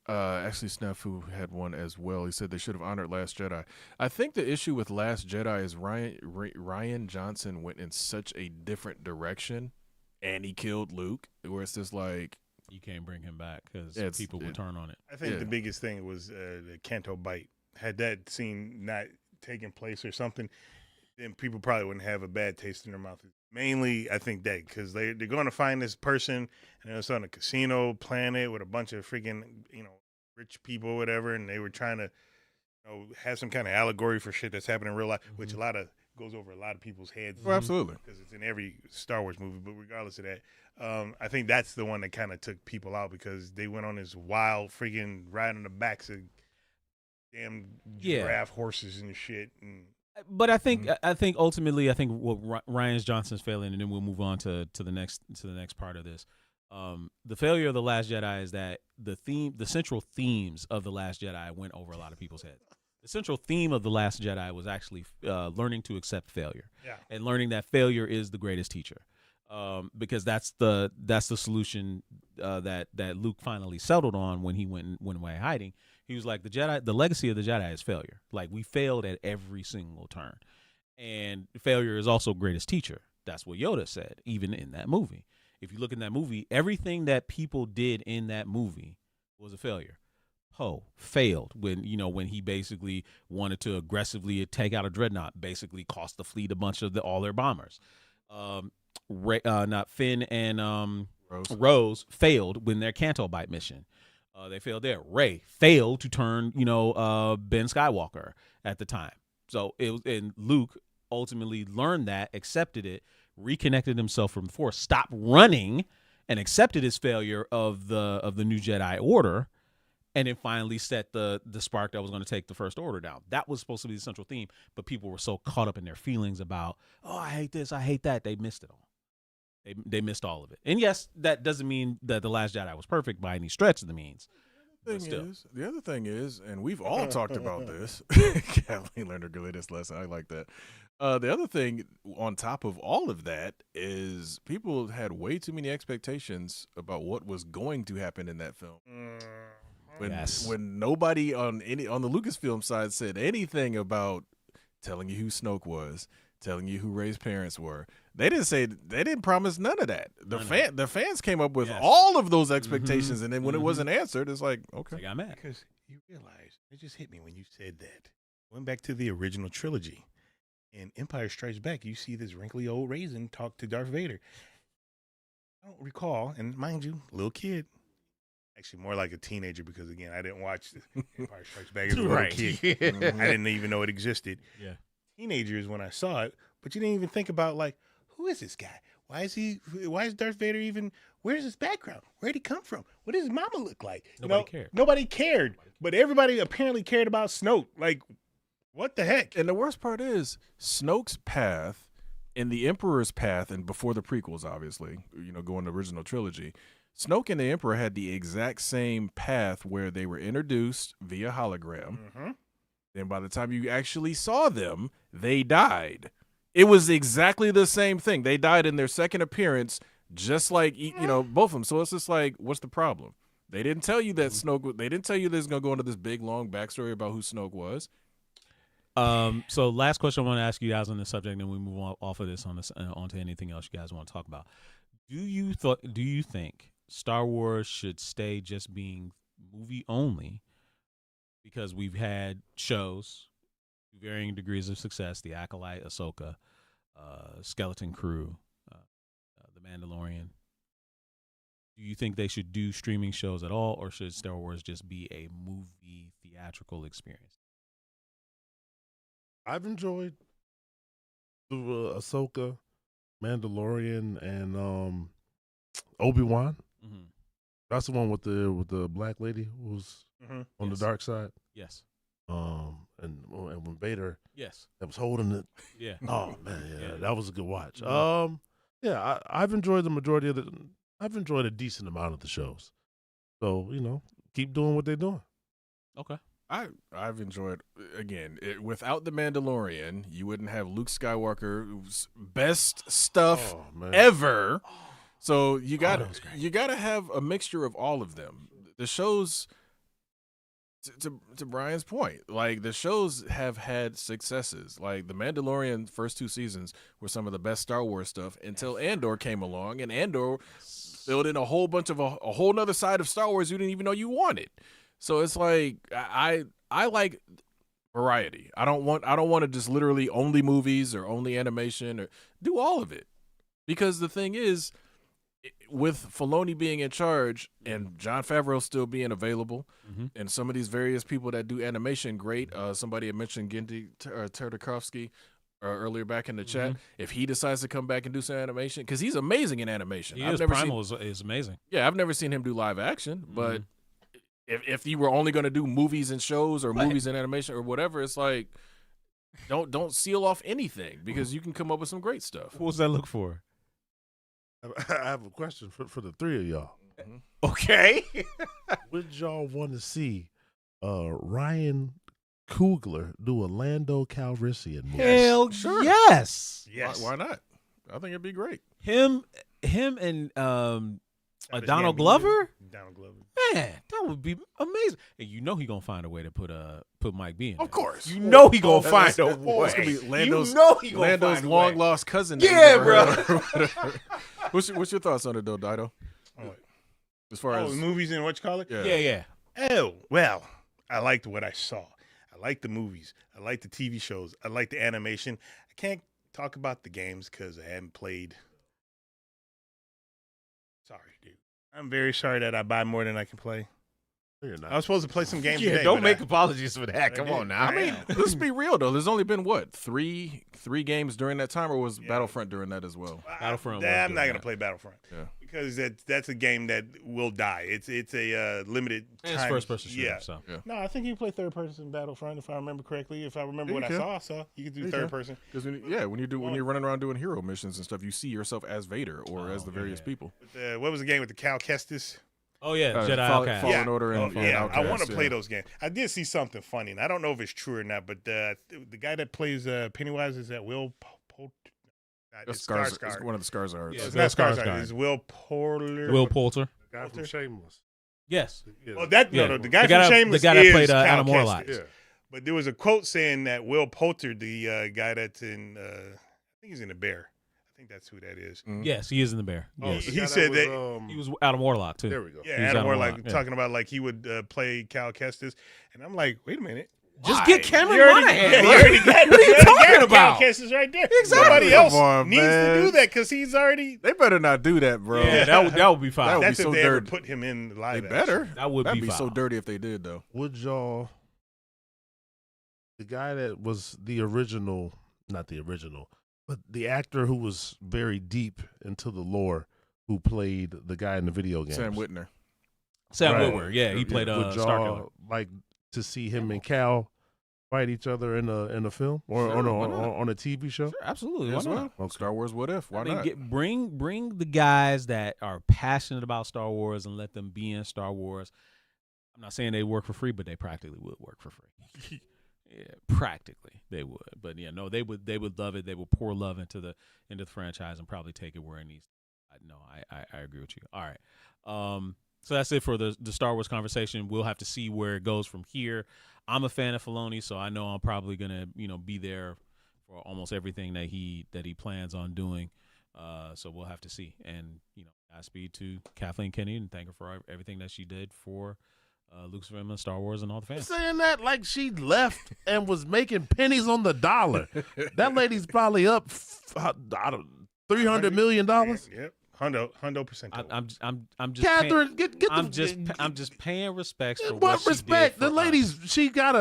Actually, Snafu had one as well. He said they should have honored Last Jedi. I think the issue with Last Jedi is Rian Johnson went in such a different direction, and he killed Luke, where it's just like, you can't bring him back because people will turn on it. I think the biggest thing was the Canto Bite. Had that scene not taken place or something, then people probably wouldn't have a bad taste in their mouth. Mainly, I think that because they're going to find this person, and it's on a casino planet with a bunch of freaking rich people or whatever, and they were trying to have some kind of allegory for shit that's happening in real life, which goes over a lot of people's heads. Oh, absolutely, because it's in every Star Wars movie. But regardless of that, I think that's the one that kind of took people out, because they went on this wild freaking ride on the backs of damn giraffe horses and shit. But I think ultimately, I think what Ryan Johnson's failing, and then we'll move on to the next part of this. The failure of The Last Jedi is that the central themes of The Last Jedi went over a lot of people's heads. The central theme of The Last Jedi was actually learning to accept failure, and learning that failure is the greatest teacher, because that's the solution that Luke finally settled on when he went away hiding. He was like, the legacy of the Jedi is failure. Like, we failed at every single turn, and failure is also greatest teacher. That's what Yoda said, even in that movie. If you look in that movie, everything that people did in that movie was a failure. Poe failed when he basically wanted to aggressively take out a dreadnought, basically cost the fleet a bunch of all their bombers. Not Finn and Rose failed when their Canto Bite mission. They failed there. Rey failed to turn Ben Skywalker at the time. So and Luke ultimately learned that, accepted it, reconnected himself from the Force, stopped running, and accepted his failure of the New Jedi Order, and then finally set the spark that was going to take the First Order down. That was supposed to be the central theme, but people were so caught up in their feelings about, I hate this, I hate that, they missed it all. They missed all of it. And yes, that doesn't mean that The Last Jedi was perfect by any stretch of the means. The other thing is, and we've all talked about this. Kathleen learned her greatest lesson. I like that. The other thing on top of all of that is people had way too many expectations about what was going to happen in that film. When nobody on the Lucasfilm side said anything about telling you who Snoke was, telling you who Rey's parents were. They didn't promise none of that. The fans came up with all of those expectations, and then when it wasn't answered, it's like, okay. I got mad. Because you realize, it just hit me when you said that. Went back to the original trilogy. In Empire Strikes Back, you see this wrinkly old raisin talk to Darth Vader. I don't recall, and mind you, little kid. Actually, more like a teenager, because, again, I didn't watch Empire Strikes Back as a little kid. I didn't even know it existed. Yeah. Teenagers when I saw it, but you didn't even think about, like, who is this guy? Why is Darth Vader even, where's his background? Where'd he come from? What does his mama look like? Nobody cared, but everybody apparently cared about Snoke. Like, what the heck? And the worst part is Snoke's path and the Emperor's path, and before the prequels, obviously, going to the original trilogy, Snoke and the Emperor had the exact same path where they were introduced via hologram. Mm-hmm. Then by the time you actually saw them, they died. It was exactly the same thing. They died in their second appearance, just like, both of them. So it's just like, what's the problem? They didn't tell you that Snoke. They didn't tell you there's gonna go into this big long backstory about who Snoke was. So last question I want to ask you guys on this subject, and then we move on off of this onto anything else you guys want to talk about. Do you think Star Wars should stay just being movie only? Because we've had shows, varying degrees of success: The Acolyte, Ahsoka, Skeleton Crew, The Mandalorian. Do you think they should do streaming shows at all, or should Star Wars just be a movie theatrical experience? I've enjoyed the Ahsoka, Mandalorian, and Obi-Wan. Mm-hmm. That's the one with the black lady who's on the dark side. Yes. And when Vader Yes. that was holding it. Yeah. Oh man, yeah, that was a good watch. Mhm. Yeah, I've enjoyed the majority of I've enjoyed a decent amount of the shows. So keep doing what they're doing. Okay. I've enjoyed, again, without the Mandalorian, you wouldn't have Luke Skywalker's best stuff ever. So you gotta have a mixture of all of them. The shows, to Brian's point, like the shows have had successes. Like the Mandalorian first 2 seasons were some of the best Star Wars stuff until Andor came along, and Andor filled in a whole bunch of a whole nother side of Star Wars you didn't even know you wanted. So it's like I like variety. I don't want to just literally only movies or only animation, or do all of it. Because the thing is, with Filoni being in charge and Jon Favreau still being available, and some of these various people that do animation great, somebody had mentioned Gendy Tartakovsky earlier back in the chat. If he decides to come back and do some animation, because he's amazing in animation. Primal is amazing. Yeah, I've never seen him do live action, but if you were only going to do movies and shows or movies and animation or whatever, it's like don't seal off anything, because you can come up with some great stuff. What was that look for? I have a question for the three of y'all. Okay. Would y'all want to see Ryan Coogler do a Lando Calrissian movie? Hell Sure. yes. Yes. Why not? I think it'd be great. Him and Donald Glover? Donald Glover. Man, that would be amazing. And you know he gonna find a way to put Mike B in there. Of course. You know he gonna find a way. It's gonna be Lando's, you know he gonna Lando's find a long way. lost cousin. Yeah, bro. What's your thoughts on it, though, Dido? As far as movies and what you call it? Yeah. Oh, well, I liked what I saw. I liked the movies. I liked the TV shows. I liked the animation. I can't talk about the games because I haven't played. Sorry, dude. I'm very sorry that I buy more than I can play. You're not. I was supposed to play some games today. Don't but make I- apologies for that. Come on now. I mean, let's be real though. There's only been what three games during that time, or was Battlefront during that as well? Battlefront was I'm doing not gonna that. play Battlefront. Yeah. Because that's a game that will die. It's a limited time. It's first person shooter. Yeah. So No, I think you can play third person Battlefront if I remember correctly. If I remember Yeah, what you I can. saw, you can do You third can. person. Because when you're running around doing hero missions and stuff, you see yourself as Vader or as the various people. What was the game with the Cal Kestis? oh yeah, Jedi Fallen Outcast. Order and yeah. I Outcast, want to yeah. play those games. I did see something funny, and I don't know if it's true or not. But the guy that plays Pennywise is that Will. That's Skarsgård. It's one of the Skarsgårds. Yeah. It's not Skarsgård. Skarsgård. It's Will Poulter. Will Poulter. Guy from Shameless. Yes. Yeah. Oh, that Yeah. no. The guy The from guy Shameless that is played Cal Adam Kestis. Warlock. Yeah. But there was a quote saying that Will Poulter, the guy that's in, I think he's in The Bear. I think that's who that is. Yes, he is in the Bear. Oh, Yes. the He guy said was, that- He was Adam Warlock too. There we go. Yeah, He was Adam Adam Warlock Warlock, yeah. talking about like he would play Cal Kestis, and I'm like, wait a minute. Just get Cameron You already, Monaghan. yeah, you already got, What are you talking about? Cal Kestis right there. Exactly. Nobody else Come on, needs man. to do that because he's already. They better not do that, bro. Yeah, that would be fine. That would That's be if so they ever dirty. put him in They live. better. That'd That'd be be so foul. dirty if they did, though. Would y'all? The guy that was the original, not the original, but the actor who was very deep into the lore, who played the guy in the video game. Sam Whitner. Sam Right. Witwer. Yeah, he played Would Starkiller. y'all like to see him and Cal fight each other in a film or Sure, why not? on a TV show? Sure, absolutely. As Why well. not? Star Wars What If? Why I mean, not? bring the guys that are passionate about Star Wars and let them be in Star Wars. I'm not saying they work for free, but they practically would work for free. Yeah, practically they would. But yeah, no, they would love it. They would pour love into the franchise and probably take it where it needs. No, I agree with you. All right. So that's it for the Star Wars conversation. We'll have to see where it goes from here. I'm a fan of Filoni, so I know I'm probably gonna be there for almost everything that he plans on doing. So we'll have to see. And Godspeed to Kathleen Kennedy and thank her for everything that she did for Lucasfilm and Star Wars and all the fans. Saying that like she left and was making pennies on the dollar. That lady's probably up $300 million. Yep. Hundo percent. I'm just Catherine, paying, I'm just paying respects for what what respect? She did The for lady's us. she got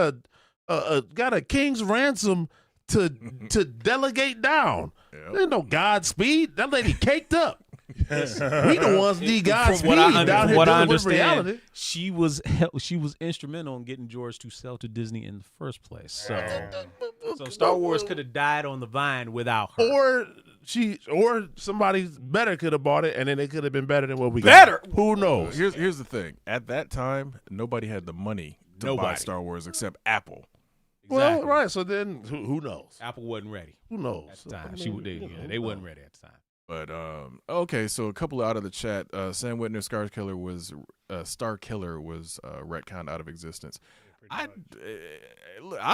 a king's ransom to delegate down. Yep. There's no Godspeed. That lady caked up. We the ones need From Godspeed what I, down here what I dealing with understand, reality. she was instrumental in getting George to sell to Disney in the first place. So Star Wars could have died on the vine without her. Or somebody better could have bought it, and then it could have been better than what we Better? got. Who knows? Here's the thing. At that time, nobody had the money to buy Nobody. Star Wars except Apple. Exactly. Well, right. So then, who knows? Apple wasn't ready Who knows? at the time. I mean, They wasn't ready at the time. But okay, so a couple out of the chat. Sam Whitner, Star Killer was retconned out of existence. I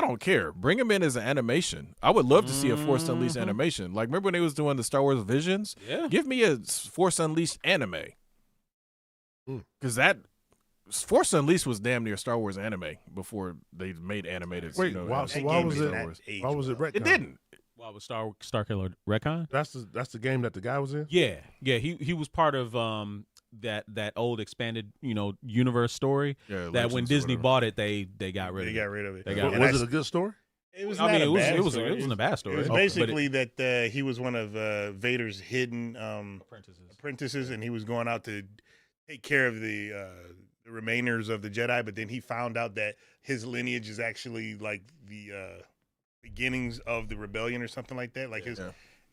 don't care. Bring him in as an animation. I would love to see a Force Unleashed animation. Like, remember when they was doing the Star Wars Visions? Yeah. Give me a Force Unleashed anime. Because that Force Unleashed was damn near Star Wars anime before they made animated. Wait, why was it? Why was it retconned? It didn't. Well, was Star Killer retcon? That's the game that the guy was in. Yeah. He was part of that old expanded universe story Yeah, that when Legends or Disney whatever. bought it they got rid They of got it. rid of it. They got rid Was of it a good story? It was. I mean, not a bad it story. wasn't a bad story. It was but basically that he was one of Vader's hidden apprentices. apprentices, and he was going out to take care of the remainers of the Jedi. But then he found out that his lineage is actually like the beginnings of the rebellion or something like that. Like his,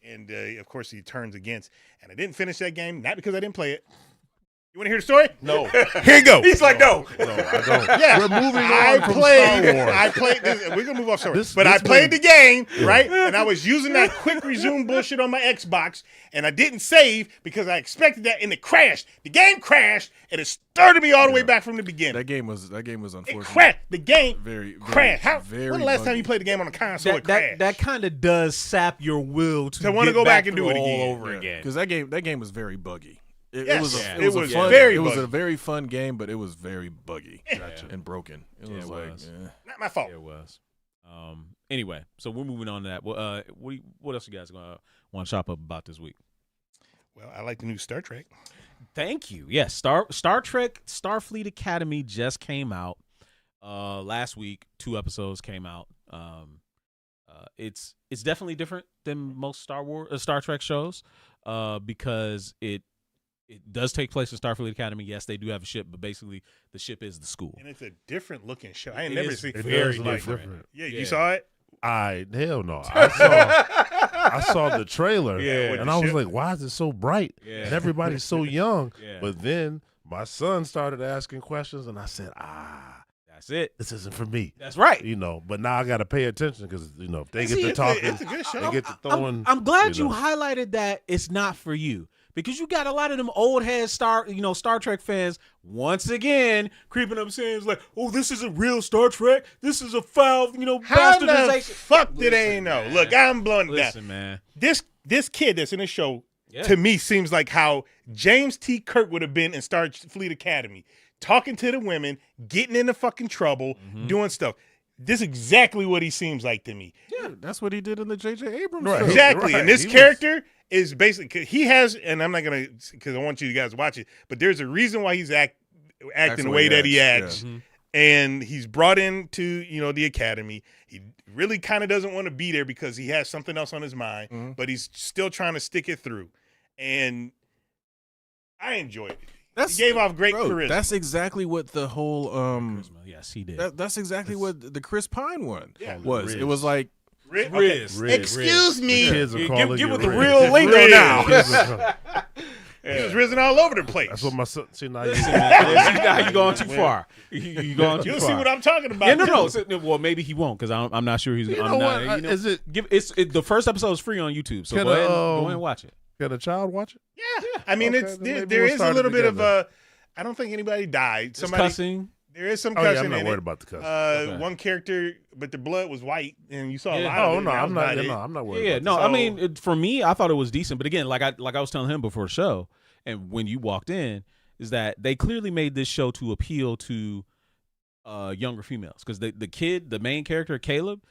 and of course he turns against. And I didn't finish that game, not because I didn't play it. You want to hear the story? No. Here you go. He's like, no. No, I don't. Yeah, We're moving on from Star Wars. I played. We're gonna move off Star Wars, This- but I this played man- the game right, and I was using that quick resume bullshit on my Xbox, and I didn't save because I expected that, and it crashed. The game crashed, and it started me all the way back from the beginning. That game was It unfortunate. crashed. The game Very crashed. How? very When the last time buggy. you played the game on a console? It crashed. That kind of does sap your will to wanna get go back and do it through again. all over again. Because that game was very buggy. It Yes, was yeah. it was It was a fun, very it was buggy. a very fun game, but it was very buggy Gotcha. and broken. It Yeah, was it like was. Not my fault. Yeah, it was. Anyway, so we're moving on to that. Well, what else you guys gonna want to chop up about this week? Well, I like the new Star Trek. Thank you. Yes, Star Trek Starfleet Academy just came out last week. 2 episodes came out. It's definitely different than most Star Trek shows because it does take place in Starfleet Academy. Yes, they do have a ship, but basically the ship is the school. And it's a different looking show. I ain't It never is seen very like different. Yeah, Yeah. you saw it? Hell no. I saw the trailer, Yeah. and I was like, why is it so bright? Yeah. And everybody's so young. Yeah. But then my son started asking questions, and I said, That's it. this isn't for me. That's right. But now I got to pay attention because if they get See, to it's talking, it's a good show. they get to throwing. I'm glad you know. highlighted that it's not for you because you got a lot of them old head Star Trek fans once again creeping up saying it's like, oh, this isn't real Star Trek. This is a foul, How the bastardization. fuck did they Listen, know? man. Look, I'm blowing it down. Listen, man. This kid that's in the show Yeah. to me seems like how James T. Kirk would have been in Starfleet Academy, talking to the women, getting into fucking trouble, doing stuff. This is exactly what he seems like to me. yeah, that's what he did in the J.J. Abrams Right. show. Exactly. Right. And this He was- character is basically, he has, and I'm not going to, because I want you guys to watch it, but there's a reason why he's acting the way that he acts. Yeah. And he's brought into, the academy. He really kind of doesn't want to be there because he has something else on his mind, Mhm. but he's still trying to stick it through. And I enjoyed it. He gave off great bro, charisma. That's exactly what the whole Charisma. Yes, he did. that's exactly what the Chris Pine one Yeah. was. Riz. It was like Riz. Riz. Excuse me. The kids are Get calling with you the Riz. real lingo Riz. now. Kids are calling- He was risen all over the place. That's what my son. See now, Listen, man, now you going too far. You going too You'll far. see what I'm talking about. Yeah, no. too. So, well, maybe he won't because I'm not sure he's. You I'm know not, what? you know, Is it? the first episode is free on YouTube, so Can go I, ahead, go ahead and watch it. Can a child watch it? Yeah. I mean, Okay, it's then maybe there we'll is a start it little bit of together. I don't think anybody died. It's Somebody cussing. there is some Oh cussing yeah, I'm not in worried it. about the cuss. Okay. One character, but the blood was white, and you saw a Yeah. lot of Oh it. no, That I'm was not. about it. No, I'm not worried. Yeah, about no. this. I mean, for me, I thought it was decent, but again, like I was telling him before the show, and when you walked in, is that they clearly made this show to appeal to younger females because the main character Caleb,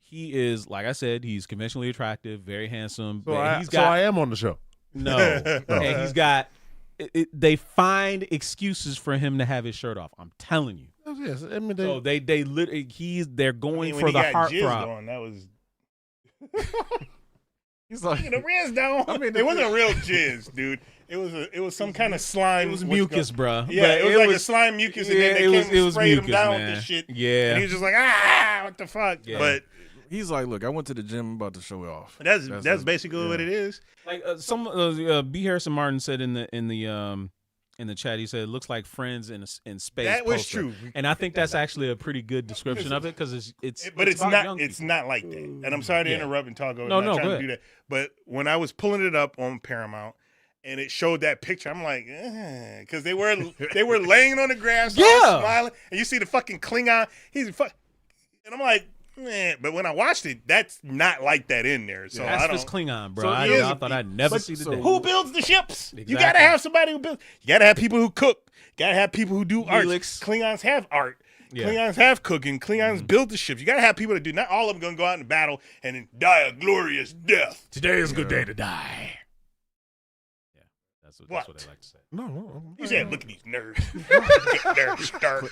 he is, like I said, he's conventionally attractive, very handsome. So, but I, he's so got I am on the show. no, and he's got. They find excuses for him to have his shirt off. I'm telling you. Yes, I mean, So they literally they're I going mean, when for he the got jizz heartthrob. going, that was he's like the Riz down. I mean, it wasn't a real jizz, dude. It was some kind of slime. It was what you mucus, call- bruh. Yeah, But it was like a slime mucus, and then they came and sprayed him down with this shit. Yeah, And he was just like, ah, what the fuck? Yeah. But he's like, look, I went to the gym, I'm about to show it off. that's basically what it is. like some B. Harrison Martin said in the chat. He said it looks like Friends in space. That was poster. true. and I think that's actually a pretty good description of it because it's But it's about not. young It's people. not like that. And I'm sorry to Yeah. interrupt and talk over. No, I'm not no, trying go to do that. But when I was pulling it up on Paramount and it showed that picture, I'm like, because they were laying on the grass, all Yeah. smiling, and you see the fucking Klingon. And I'm like, but when I watched it, that's not like that in there. So I That's don't. Klingon, bro. So I he is- thought I'd never see the so day. Who builds the ships? You Exactly. gotta have somebody who builds. You gotta have people who cook. You gotta have people who do art. Helix. Klingons have art. Yeah. Klingons have cooking. Klingons build the ships. You gotta have people that do. Not all of them gonna go out in battle and then die a glorious death. Today is a good day to die. Yeah, that's what What? they like to say. No. You said, look at these nerds. Nerds start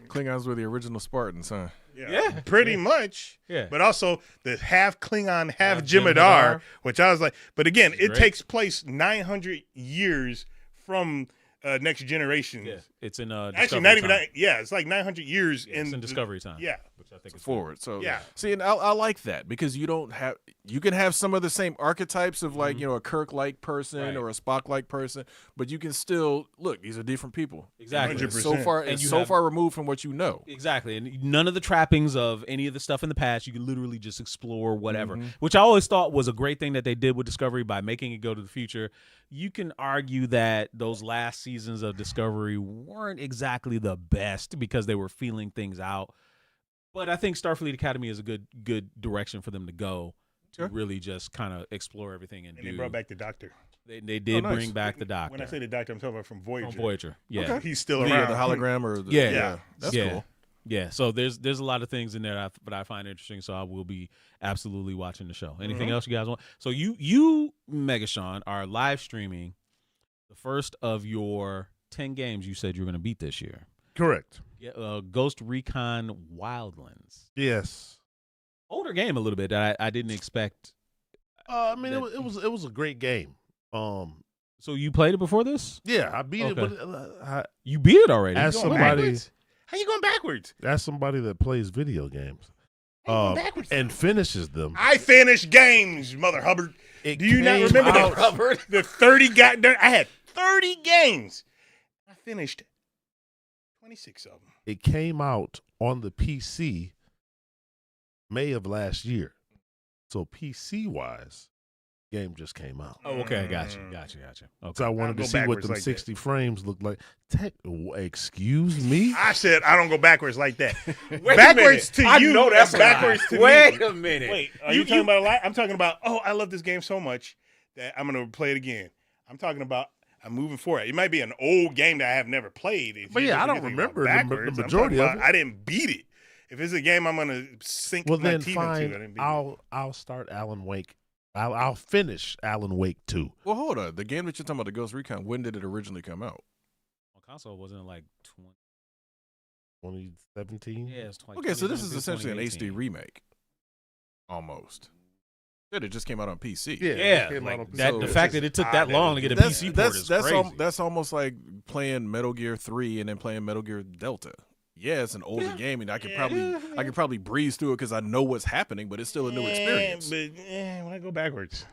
Klingons were the original Spartans, huh? Yeah, pretty much. Yeah. But also the half Klingon, half Half Jem'Hadar, Jem'Hadar. which I was like, but again, it great. takes place 900 years from Next Generation. Yeah, it's in Actually, Discovery not even time. that. Yeah, it's like 900 years Yeah, it's in the- Discovery time. Yeah. which I think is Forward. So Yeah. see, and I like that because you can have some of the same archetypes of like, a Kirk-like person Right. or a Spock-like person, but you can still look, these are different people. Exactly. It's 100%. so far And it's you so have- far removed from what you know. Exactly. And none of the trappings of any of the stuff in the past. You can literally just explore whatever, Mm-hmm. which I always thought was a great thing that they did with Discovery by making it go to the future. You can argue that those last seasons of Discovery weren't exactly the best because they were feeling things out. But I think Starfleet Academy is a good direction for them to go to Sure. really just kind of explore everything and And do. they brought back the Doctor. They did nice. bring back the Doctor. When I say the Doctor, I'm talking about from Voyager. on Voyager. Yeah. Okay. He's still The around. hologram or the, Yeah. That's Yeah. cool. Yeah, so there's a lot of things in there that I find interesting. So I will be absolutely watching the show. Anything else you guys want? So you Megashawn are live streaming the first of your 10 games you said you were going to beat this year. Correct. Yeah, Ghost Recon Wildlands. Yes. Older game a little bit that I didn't expect. I mean, it was a great game. So you played it before this? Yeah, I beat it, Okay. but You beat it already. as You going somebody, backwards? How you going backwards? as somebody that plays video games, How you going backwards? and finishes them. I finished games, Mother Hubbard. It Do you not came remember out- the 30 I had 30 games. I finished 26 of them. It came out on the PC May of last year. So PC wise, game just came out. Oh, okay, gotcha. Okay. So I wanted go to see what backwards them like that. 60 frames look like. Excuse me? I said I don't go backwards like that. Wait a Backwards minute. to I you know that's and backwards a lie. to Wait me. a minute. Wait, are you talking about a lot? I'm talking about, I love this game so much that I'm going to play it again. I'm talking about I'm moving forward. It might be an old game that I have never played. If But you- yeah, if I you're don't thinking about remember the backwards, I'm majority talking of about it. I didn't beat it. If it's a game I'm going to sink Well, my then teeth into, I fine. didn't beat it. I'll start Alan Wake. I'll finish Alan Wake 2. Well, hold on. The game that you're talking about, the Ghost Recon, when did it originally come out? On console wasn't it like 2017. Yeah, it's 20. Okay, so this is 2017, essentially an HD 2018. remake. Almost. It just came out on PC. Yeah, Yeah, it came like out on that. PC. The it's fact just that it took odd that that long to it- get a that's- PC port is crazy. That's almost like playing Metal Gear 3 and then playing Metal Gear Delta. Yeah, it's an older game, and I could probably breeze through it because I know what's happening, but it's still a new experience. But when I go backwards,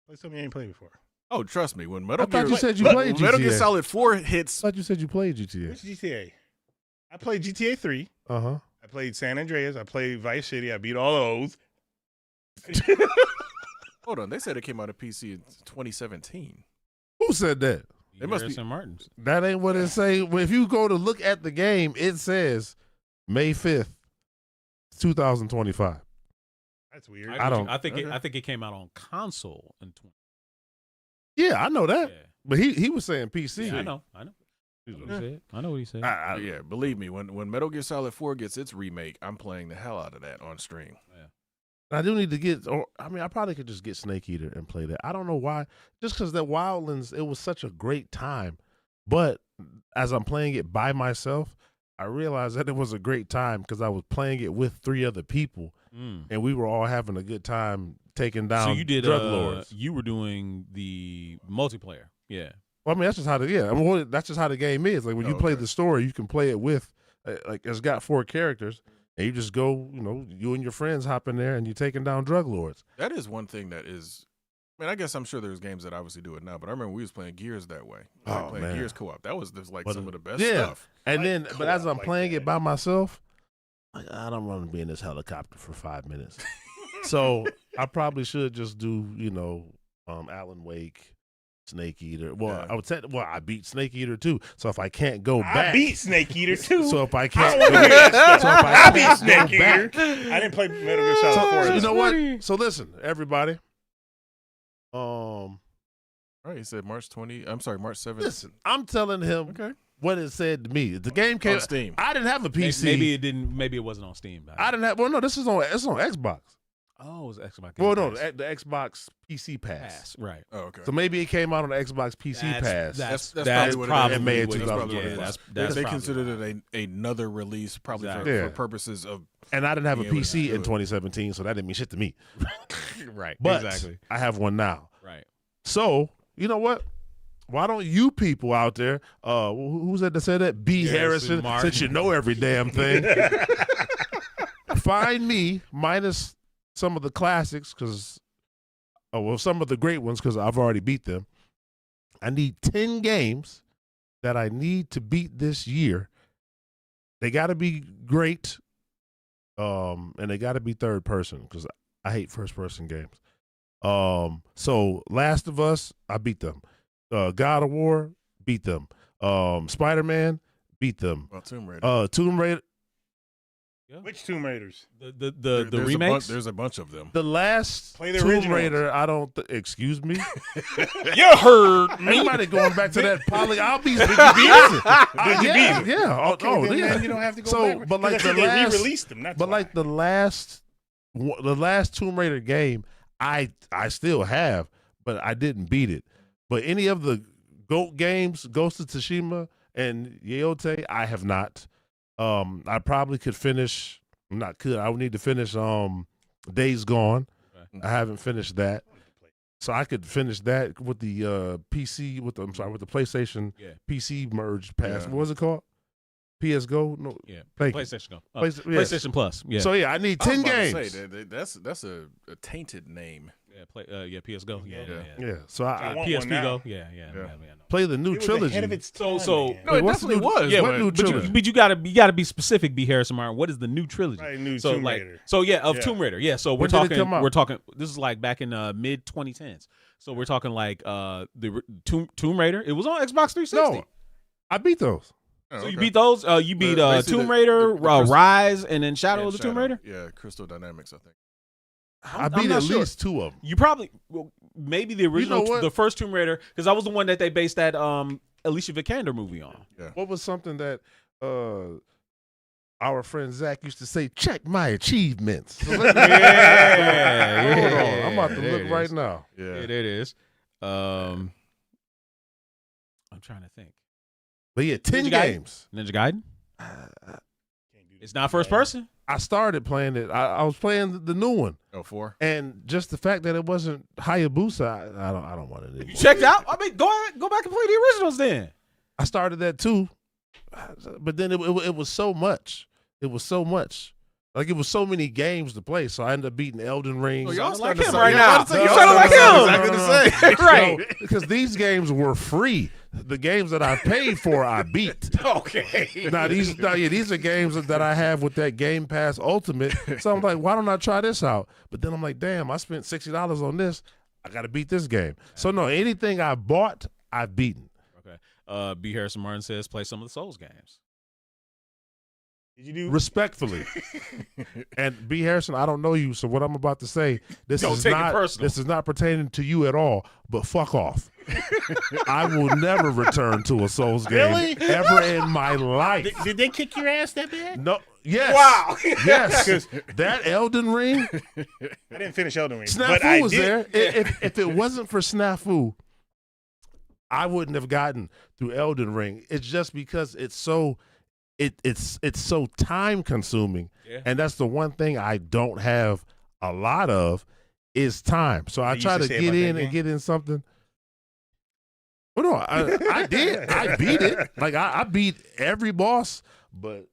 play something you ain't played before. Oh, trust me, when I Metal thought Gear you said you played GTA. Metal Gear Solid 4 hits. I thought you said you played GTA. Which GTA? I played GTA 3. Uh-huh. I played San Andreas. I played Vice City. I beat all those. Hold on, they said it came out of PC in 2017. Who said that? It must be- Harrison Martin's. That ain't what it say. If you go to look at the game, it says May 5th, 2025. That's weird. I don't- I think okay. I think it came out on console in 20. Yeah, I know that. Yeah. But he was saying PC. Yeah, I know. I know what he said. I know what he said. Yeah, believe me, when Metal Gear Solid 4 gets its remake, I'm playing the hell out of that on stream. I do need to get, I probably could just get Snake Eater and play that. I don't know why. Just because that Wildlands, it was such a great time. But as I'm playing it by myself, I realized that it was a great time because I was playing it with 3 other people, and we were all having a good time taking down So you did drug lords. You were doing the multiplayer. Yeah. Well, I mean, that's just how that's just how the game is. Like when you play the story, you can play it with, like it's got 4 characters. And you just go, you and your friends hop in there and you're taking down drug lords. That is one thing that is. I mean, I guess I'm sure there's games that obviously do it now, but I remember we was playing Gears that way. Playing man. Gears co-op. That was just like But, some of the best yeah. stuff. And then, but as I'm like playing that. it by myself, like, I don't want to be in this helicopter for 5 minutes. So I probably should just do, Alan Wake, Snake Eater. Well, Yeah. I would say, I beat Snake Eater too. So if I can't go back, I beat Snake Eater too. So if I I can't, don't wanna hear that so stuff. if I I beat can't Snake go back, Eater. I didn't play Metal Gear Solid 4. so, you know what? funny. So listen, everybody. All right, he said March 7th. Listen, I'm telling him Okay. what it said to me. The game came On Steam. I didn't have a PC. Maybe it didn't. Maybe it wasn't on Steam. I didn't have. Well, no, it's on Xbox. Oh, it was Xbox. Well, Game no, Pass. the Xbox PC Pass. Pass. Right. Oh, okay. So maybe it came out on the Xbox PC Pass. That's That's probably what it probably is. It may have what it is. 2025. Yeah, that's they probably considered right. it another release, probably Exactly. for Yeah. purposes of. And I didn't have a Yeah, we PC do in it. 2017, so that didn't mean shit to me. Right. But exactly. I have one now. Right. So, you know what? Why don't you people out there, who's that said that? B. Harrison, Martin. since you know every damn thing, find me minus some of the classics, some of the great ones, because I've already beat them. I need 10 games that I need to beat this year. They got to be great, and they got to be third person, because I hate first person games. So Last of Us, I beat them. God of War, beat them. Spider-Man, beat them. Well, Tomb Raider. Tomb Raider. Which Tomb Raiders? The There's remakes. there's a bunch of them. The last Play the Tomb original Raider, I don't. Excuse me. You heard me. Anybody going back to that poly? I'll be. Did you beat it? Did you beat it? Yeah. Okay, then, yeah. man, you don't have to go So, backwards. but like Because I the think they last- re-released them. That's But why. like the last Tomb Raider game, I still have, but I didn't beat it. But any of the GOAT games, Ghost of Tsushima and Yeote, I have not. I probably could finish. I would need to finish Days Gone. Okay. I haven't finished that. So I could finish that with the PC with the PlayStation Yeah. PC merge pass. Yeah. What was it called? PS Go? No. Yeah. Thank you. PlayStation Go. Yes. PlayStation Plus. Yeah. So yeah, I need I was 10 about to games. say, that's a tainted name. PS Go. Yeah. Yeah. Yeah. So I I want PSP one now. Go. Yeah. play the new It was trilogy. ahead of its So- time, so- man. No, it what's the definitely new- was. Yeah, what new but trilogy? you gotta be specific. Be Harrison Martin. What is the new trilogy? Right, new So Tomb like, Raider. so yeah, of Yeah. Tomb Raider. Yeah, so we're When did it talking. come out? We're talking. This is like back in mid 2010s. So we're talking like the Tomb Raider. It was on Xbox 360. No, I beat those. Oh, So you okay. beat those. You beat basically Tomb the- Raider, the Crystal- Rise, and then Shadow Yeah, of the Tomb Shadow. Raider. Yeah, Crystal Dynamics, I think. I I'm beat not at sure. least 2 of them. You probably maybe the original, what? the first Tomb Raider, because that was the one that they based that Alicia Vikander movie on. Yeah. What was something that our friend Zach used to say? Check my achievements. So let me- Yeah, Hold yeah, on, I'm about to there look it right is. now. Yeah. Yeah, there it is. I'm trying to think. But yeah, 10 Ninja Gaiden? games. Ninja Gaiden. Can't do It's that. not first person. I started playing it. I was playing the new one, 04. and just the fact that it wasn't Hayabusa, I don't want it anymore. You checked out? I mean, go back and play the originals then. I started that too, but then it was so much. It was so much. Like it was so many games to play, so I ended up beating Elden Ring. Oh, y'all like starting to him sound- right y'all now. about to say- You y'all sounding like starting to him. sound exactly the same. Right. No, because these games were free. The games that I paid for, I beat. Okay. Now these are games that I have with that Game Pass Ultimate. So I'm like, why don't I try this out? But then I'm like, damn, I spent $60 on this. I got to beat this game. So no, anything I bought, I've beaten. Okay. B. Harrison Martin says play some of the Souls games. Did you do? Respectfully. And B. Harrison, I don't know you, so what I'm about to say, this Don't is take it not personal. this is not pertaining to you at all. But fuck off. I will never return to a Souls game Really? ever in my life. Did they kick your ass that bad? No. Yes. Wow. Yes. That Elden Ring. I didn't finish Elden Ring, but I Snafu was did. there. If it wasn't for Snafu, I wouldn't have gotten through Elden Ring. It's just because it's so so time consuming, Yeah. and that's the one thing I don't have a lot of is time. So I You try used to to say get about in that and game? get in something. Well, no, I did. I beat it. Like I beat every boss, but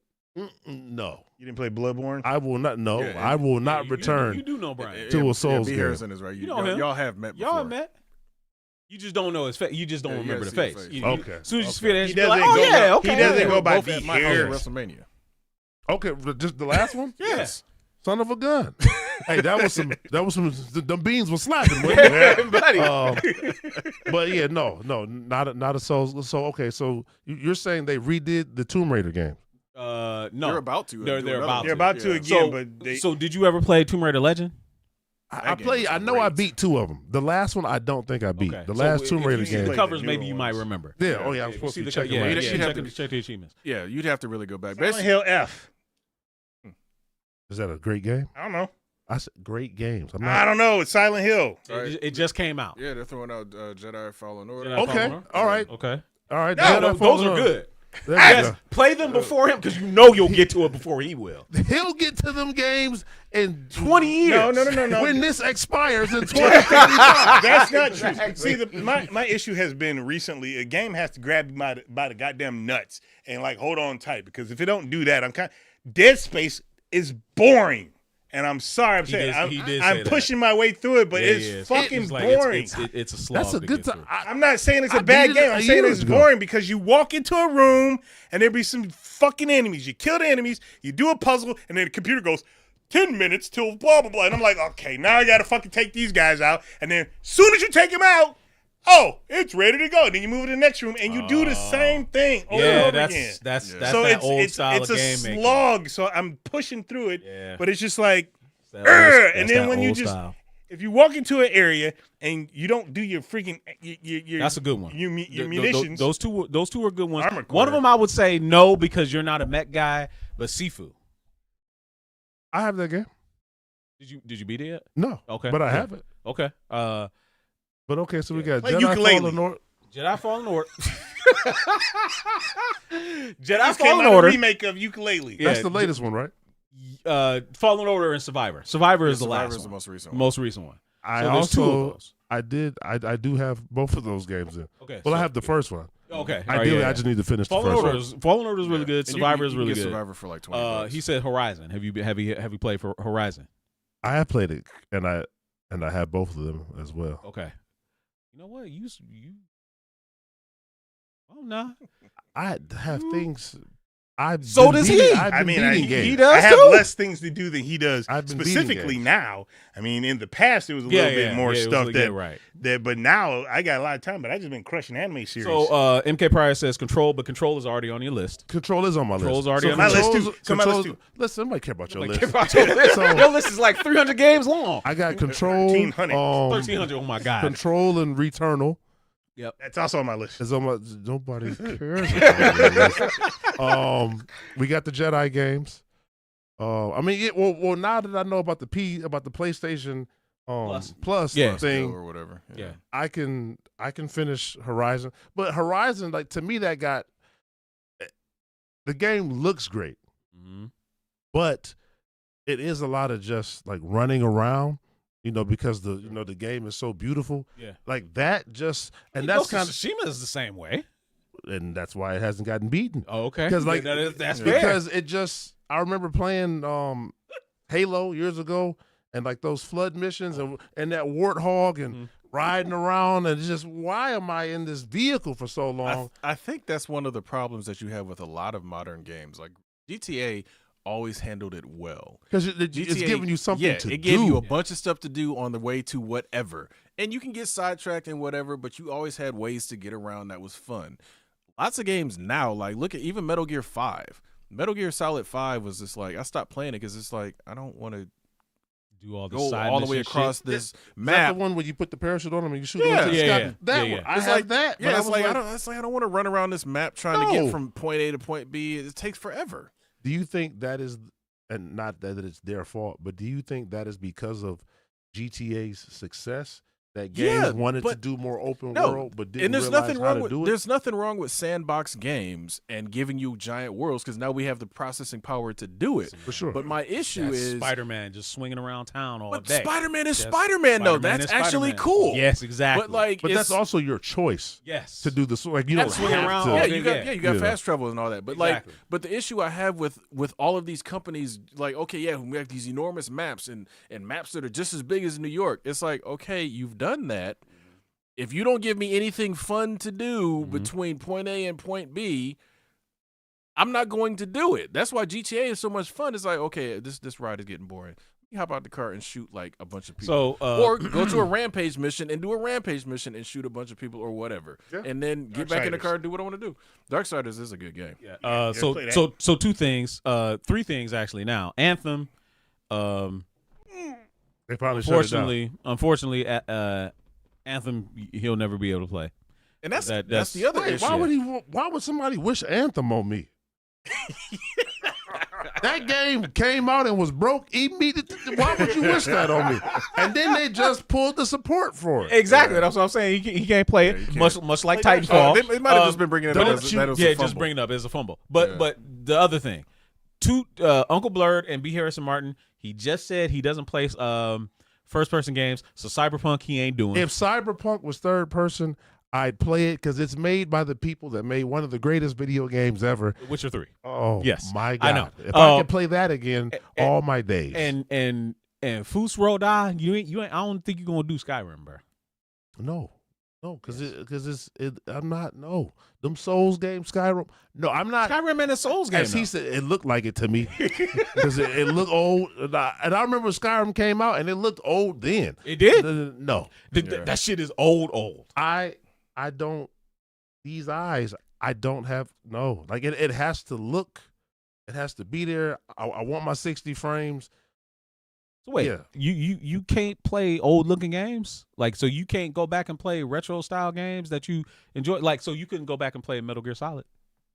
no, You didn't play Bloodborne? I will not. No, Yeah, I will not You return. do know Brian. To a Souls B. game. Harrison is right. You know him. Y'all have met before. Y'all met. You just don't know his face. You just don't Yeah, you remember the gotta see face. the face. You- Okay. As soon as you Okay. finish, He you're like, doesn't oh go yeah, by- okay. he doesn't yeah. go by Both at B. my house at Harris. WrestleMania. Okay, just the last one. Yes. Son of a gun. Hey, that was some. Them beans were slapping. Wasn't it? Buddy. But yeah, no, not a Souls. So okay, so you're saying they redid the Tomb Raider game? No. They're about to. They're do another about one. They're about to Yeah. again, but they. So did you ever play Tomb Raider Legend? I game play. was I know I great. beat 2 of them. The last one I don't think I beat. Okay. The So last if Tomb you Raider see the game. Play covers, the maybe newer you might ones. remember. Yeah. Oh yeah, I'm If you supposed see to the check yeah, them yeah, out. You'd have to- check the achievements. Yeah, you'd have to really go back. Silent Hill F. Is that a great game? I don't know. I said great games. I'm I not. don't know. It's Silent Hill. It just came out. Yeah, they're throwing out Jedi Fallen Order. Jedi Okay. Fallen Order? All right. Okay. All right. No, Jedi Those Fallen are Order. good. There we Yes, go. play them before him because you know you'll get to it before he will. He'll get to them games in 20 years. No. when this expires in 2035. That's not true. See, my issue has been recently. A game has to grab you by the goddamn nuts and like hold on tight because if it don't do that, I'm kind. Dead Space is boring, and I'm sorry. I'm saying he did say I'm that. pushing my way through it, but Yeah, it's yeah. fucking It's like, boring. It's a slog. That's a to good get time. through. I'm not saying it's I a bad beat it game. I'm a saying year it's ago. boring because you walk into a room and there be some fucking enemies. You kill the enemies, you do a puzzle, and then the computer goes 10 minutes till blah blah blah. And I'm like, okay, now I gotta fucking take these guys out. And then as soon as you take them out, oh, it's ready to go. And then you move to the next room and you do the same thing over and Yeah, over that's again. that's So that it's old it's style it's of a game making. slog. So I'm pushing through it, Yeah. but it's just like, It's that old- and that's then that when you old just style. if you walk into an area and you don't do your freaking your That's a good one. Your Th- th- munitions. Those two are good ones. Armor One of core. them I would say no because you're not a mech guy, but Sifu. I have that game. Did you beat it yet? No. Okay. But I Yeah. have it. Okay. But okay, so we got Play Jedi ukulele. Fallen Order. Jedi Fallen Order. Jedi Just came Fallen out a Order. remake of Ukulele. Yeah, That's the latest one, right? Fallen Order and Survivor. Survivor is the Survivor last is the one. most recent one. Most recent one. I So there's two of also those. I do have both of those games in. Okay. Well, I so- have the first one. Okay. All right, Ideally, yeah, I just need to finish the Fallen first Order one. Fallen Order is really Yeah. good. And Survivor you is really get good. Survivor for like 20 bucks. He said Horizon. Have you played for Horizon? I have played it, and I have both of them as well. Okay. You know what? You. Oh no. I have things. So does he. I mean, beating he games. does I have too? less things to do than he does. I've been beating Specifically games. now. I mean, in the past, it was a little bit more it was stuff like- that, right. but now I got a lot of time. But I just been crushing anime series. So MK Pryor says Control, but Control is already on your list. Control is on my Control's list. already on my list Control's- too. So my list Control's- too. Listen, nobody care about your Like, list. your list. So- Your list is like 300 games long. I got Control. 1300. 1300. Oh my god. Control and Returnal That's also on my list. is on my. Nobody cares about your list. We got the Jedi games. I mean, well, now that I know about the PlayStation Plus Yeah. thing, or whatever. Yeah. I can finish Horizon. But Horizon, like to me, that got the game looks great, Mhm. but it is a lot of just like running around, because the game is so beautiful. Yeah. Like that just, and Ghost that's of Tsushima is the same way. and that's why it hasn't gotten beaten. Oh, okay. Because like that's fair. because it just, I remember playing Halo years ago, and like those flood missions and that warthog and riding around, and just, why am I in this vehicle for so long? I think that's one of the problems that you have with a lot of modern games. Like GTA always handled it well. Because it's giving you something to do. It gave you a bunch of stuff to do on the way to whatever. And you can get sidetracked and whatever, but you always had ways to get around that was fun. Lots of games now, like look at even Metal Gear 5. Metal Gear Solid 5 was just like, I stopped playing it because it's like, I don't want to do all the go side all the way mission across shit. this Is that map. the one where you put the parachute on them and you shoot Yeah. them into the sky? That Yeah. one. I It's have like that. Yeah, but it's like I don't want to run around this map trying to get from point A to point B. It takes forever. Do you think that is, and not that it's their fault, but do you think that is because of GTA's success? That games wanted to do more open world, but didn't realize how to do it? There's nothing wrong with sandbox games and giving you giant worlds because now we have the processing power to do it. For sure. But my issue That's is Spider-Man just swinging around town all But day. Spider-Man is Yes. Spider-Man, though. Spider-Man That's is actually Spider-Man. cool. Yes, exactly. But that's also your choice. Yes. To do this, like you don't swing have around to. all Yeah, day. you got Yeah. fast travel and all that. But Exactly. but the issue I have with all of these companies, like, okay, yeah, we have these enormous maps and maps that are just as big as New York. It's like, okay, you've done that. If you don't give me anything fun to do between point A and point B, I'm not going to do it. That's why GTA is so much fun. It's like, okay, this ride is getting boring. You hop out the car and shoot like a bunch of people. So, or go to a rampage mission and do a rampage mission and shoot a bunch of people or whatever. Yeah. And then get back in the car and do what I want to do. Darksiders is a good game. Yeah. So two things. Three things actually. Now, Anthem. They probably shut it down. Unfortunately, Anthem he'll never be able to play. And that's That's- the other Wait, issue. why would somebody wish Anthem on me? That game came out and was broke immediately. Why would you wish that on me? And then they just pulled the support for it. Exactly. That's what I'm saying. He can't play it. you Much like Titanfall. They might have just been bringing it up don't as you- that was a Yeah, fumble. just bring it up as a fumble. But the other thing, Uncle Blurred and B. Harrison Martin, he just said he doesn't play first person games. So Cyberpunk he ain't doing. If Cyberpunk was third person, I'd play it because it's made by the people that made one of the greatest video games ever. Witcher 3. Oh, Yes, my God. I know. If I could play that again all my days. And Foos Roll Die, you ain't I don't think you're gonna do Skyrim, bro. No, because I'm not. No, them Souls games, Skyrim. No, I'm not. Skyrim and a Souls game. As he said, it looked like it to me because it looked old. And I remember Skyrim came out and it looked old then. It did. No, That shit is old. I don't. These eyes, I don't have. No, like it has to look. It has to be there. I want my 60 frames. So wait, Yeah. you can't play old looking games? Like, so you can't go back and play retro style games that you enjoy? Like, so you couldn't go back and play Metal Gear Solid,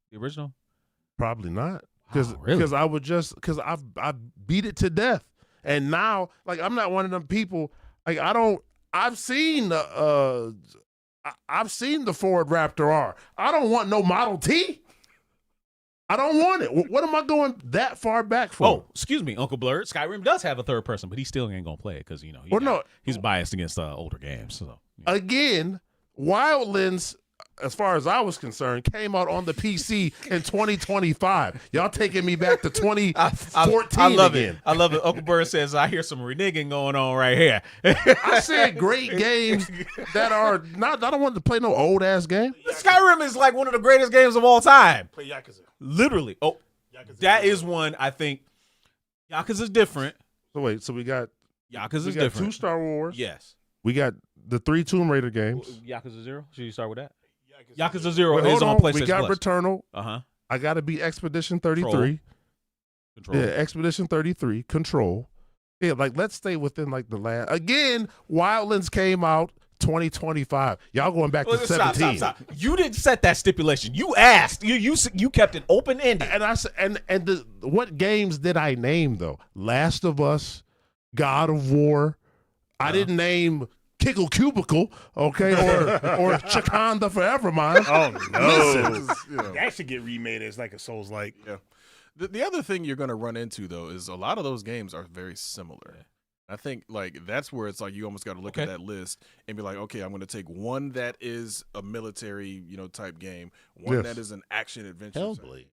the original? Probably not. Because Wow, really? I would just because I beat it to death, and now like I'm not one of them people. Like I've seen the Ford Raptor R. I don't want no Model T. I don't want it. What am I going that far back for? Oh, excuse me, Uncle Blurred. Skyrim does have a third person, but he still ain't gonna play it because he's biased against older games. So Again, Wildlands, as far as I was concerned, came out on the PC in 2025. Y'all taking me back to 2014 I love again. it. I love it. Uncle Bird says, I hear some reneging going on right here. I said great games that are not. I don't want to play no old ass game. Skyrim is like one of the greatest games of all time. Play Yakuza. Literally. Oh, that is one I think. Yakuza's different. So wait, so we got Yakuza's two different. Star Wars. Yes. We got the 3 Tomb Raider games. Yakuza 0? Should you start with that? Yakuza 0 Wait, is hold on on. PlayStation We got Plus. Returnal. Uh-huh. I got to beat Expedition 33. Control. Yeah, Expedition 33. Control. Yeah, like let's stay within like the last. Again, Wildlands came out 2025. Y'all going back to 17. Stop. You didn't set that stipulation. You asked. You kept it open ended. And I said, what games did I name though? Last of Us, God of War. I didn't name Kickle Cubicle, okay, or Chakanda Forever Mine. Oh no! Listen, That should get remade as like a Souls like. Yeah. The other thing you're going to run into, though, is a lot of those games are very similar. I think like that's where it's like you almost got to look at that list and be like, okay, I'm going to take one that is a military, type game, one that is an action adventure. Hellblade.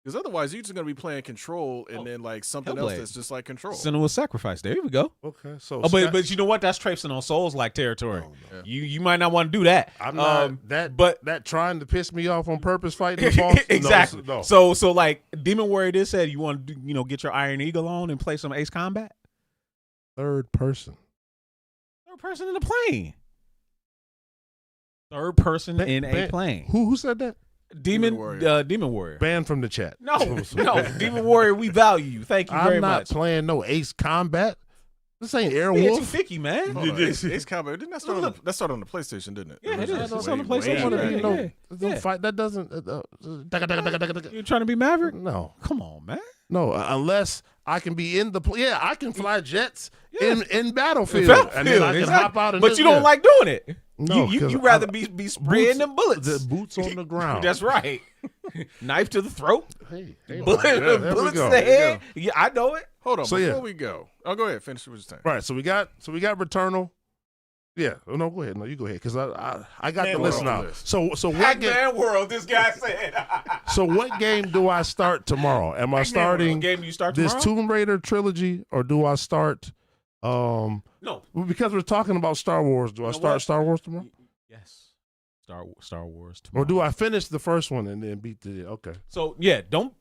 Because otherwise, you're just going to be playing Control and then like something else that's just like Control. Senua's Sacrifice. There we go. Okay, so but you know what? That's traipsing on Souls-like territory. No. You might not want to do that. I'm not that trying to piss me off on purpose fighting the boss. Exactly. No. So like Demon Warrior did said, you want to get your Iron Eagle on and play some Ace Combat. Third person in the plane. Third person in a plane. Who said that? Demon Warrior. Banned from the chat. No, Demon Warrior, we value you. Thank you very much. I'm not playing no Ace Combat. This ain't Airwolf. Yeah, too picky, man. Ace Combat, didn't that start on the PlayStation, didn't it? Yeah, it is. It's on the PlayStation. PlayStation. Fight. That doesn't. You trying to be Maverick? No. Come on, man. No, unless I can be in the I can fly jets in Battlefield, and then I can hop out. But you don't like doing it. No, you rather be spraying them bullets. The boots on the ground. That's right. Knife to the throat. Hey, bullets to the head. Yeah, I know it. Hold on, so before we go. Oh, go ahead. Finish what you're saying. Right. So we got Returnal. Yeah. Oh, no, go ahead. No, you go ahead because I got the list now. So what game? World. This guy said. So what game do I start tomorrow? Am I starting game do you start this tomorrow? Tomb Raider trilogy, or do I start? No. Because we're talking about Star Wars. Do I start Star Wars tomorrow? Yes. Star Wars tomorrow. Or do I finish the first one and then beat the? Okay. So yeah, don't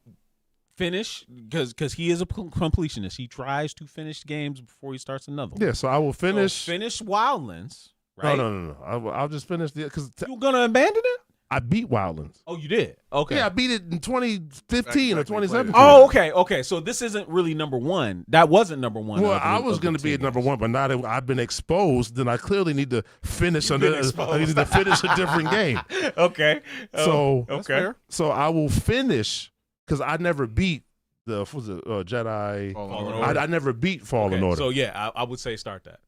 finish because he is a completionist. He tries to finish games before he starts another one. Yeah, so I will finish. So finish Wildlands, right? No. I'll just finish because you're gonna abandon it. I beat Wildlands. Oh, you did? Okay. Yeah, I beat it in 2015 or 2017. Oh, okay. So this isn't really number one. That wasn't number one. Well, I was going to be at number one, but now that I've been exposed, then I clearly need to finish I need to finish a different game. Okay. So okay. I will finish because I never beat the Jedi. Fallen Order. I never beat Fallen Order. So yeah, I would say start that.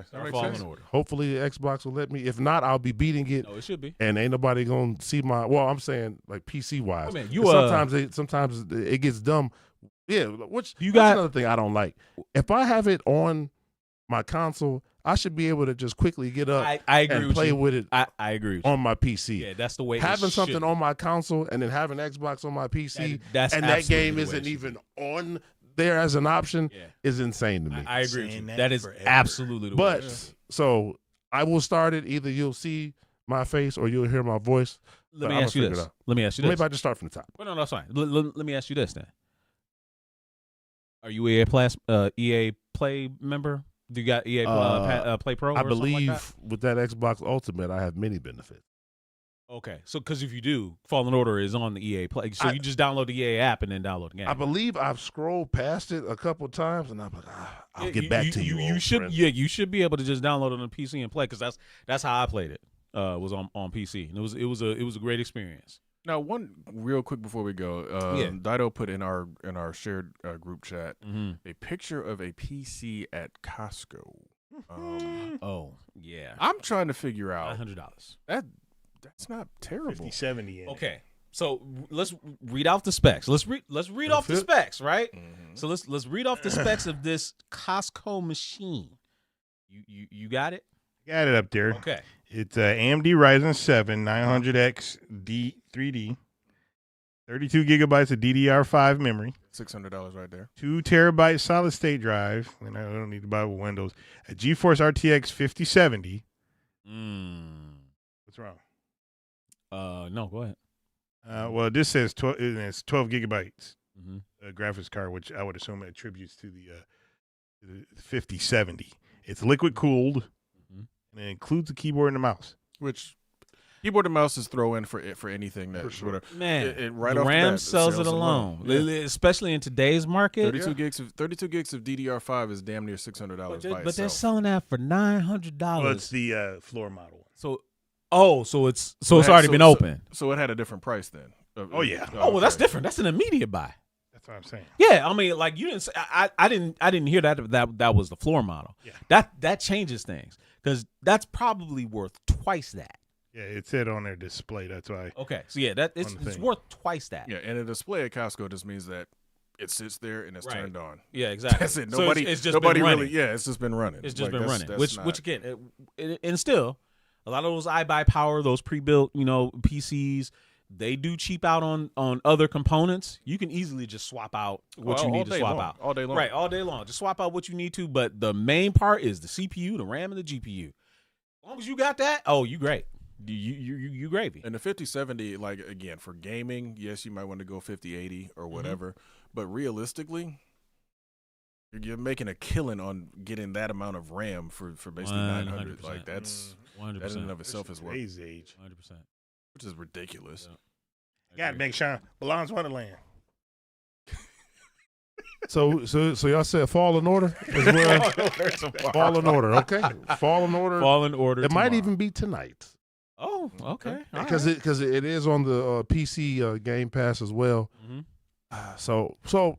Fallen Order. Hopefully Xbox will let me. If not, I'll be beating it. No, it should be. And ain't nobody gonna see my. Well, I'm saying like PC wise. Oh, man, sometimes it gets dumb. Yeah, that's another thing I don't like. If I have it on my console, I should be able to just quickly get up I agree and with play you. with it. I agree with on my PC. Yeah, that's the way. Having something on my console and then having Xbox on my PC, and that game isn't even on there as an option is insane to me. I agree with you. That is absolutely the way. But so I will start it. Either you'll see my face or you'll hear my voice. Let me ask you this. Maybe I just start from the top. Well, no, that's fine. Let me ask you this then. Are you EA Play member? Do you got EA Play Pro? I or believe like that? with that Xbox Ultimate, I have many benefits. Okay, so because if you do, Fallen Order is on the EA Play, so you just download the EA app and then download the game. I believe I've scrolled past it a couple of times, and I'm like, I'll get back to you. You should, you should be able to just download it on PC and play because that's how I played it. Was on PC, and it was a great experience. Now, one real quick before we go, Dido put in our shared group chat a picture of a PC at Costco. Oh yeah, I'm trying to figure out $100. That's not terrible. 5070. Okay, so let's read off the specs. Let's read off the specs, right? Mm-hmm. So let's read off the specs of this Costco machine. You got it? Got it up there. Okay. It's AMD Ryzen 7 900X D3D, 32 gigabytes of DDR5 memory, $600 right there. 2 terabyte solid state drive, and I don't need to buy with Windows. A GeForce RTX 5070. What's wrong? No, go ahead. Well, this says 12 gigabytes graphics card, which I would assume attributes to the 5070. It's liquid cooled, and it includes a keyboard and a mouse. Which keyboard and mouse is throw in for anything that sure. Man, right the off RAM the bat, sells it alone, especially in today's market. 32 gigs of DDR5 is damn near $600 by itself. But they're selling that for $900. Well, it's the floor model. So it's already been open. So it had a different price then. Oh yeah. Well, that's different. That's an immediate buy. That's what I'm saying. Yeah, I mean, like you didn't say, I didn't hear that was the floor model. Yeah. That changes things because that's probably worth twice that. Yeah, it said on their display. That's why. Okay, so yeah, that On the it's thing. worth twice that. Yeah, and a display at Costco just means that it sits there and it's Right. turned on. Yeah, exactly. That's it. So Nobody, it's just nobody been really. running. Yeah, it's just been running. It's just Like, been that's- running, that's which not- again, and still, a lot of those iBuy power, those pre-built, PCs, they do cheap out on other components. You can easily just swap out what you all need to day swap long, out all day long. right, all day long. Just swap out what you need to, but the main part is the CPU, the RAM, and the GPU. As long as you got that, oh, you great. You gravy. And the 5070, like again for gaming, yes, you might want to go 5080 or whatever, but realistically, you're making a killing on getting that amount of RAM for basically 900. 100%. Like that's 100%. that in and of itself is worth, Today's age. 100%. which is ridiculous. Got to make sure belongs Wonderland. So y'all said Fall in Order as well. Fall in Order, okay. Fall in Order. Fall in order. It might tomorrow. even be tonight Oh, okay. All because right. it is on the PC Game Pass as well. Mhm. So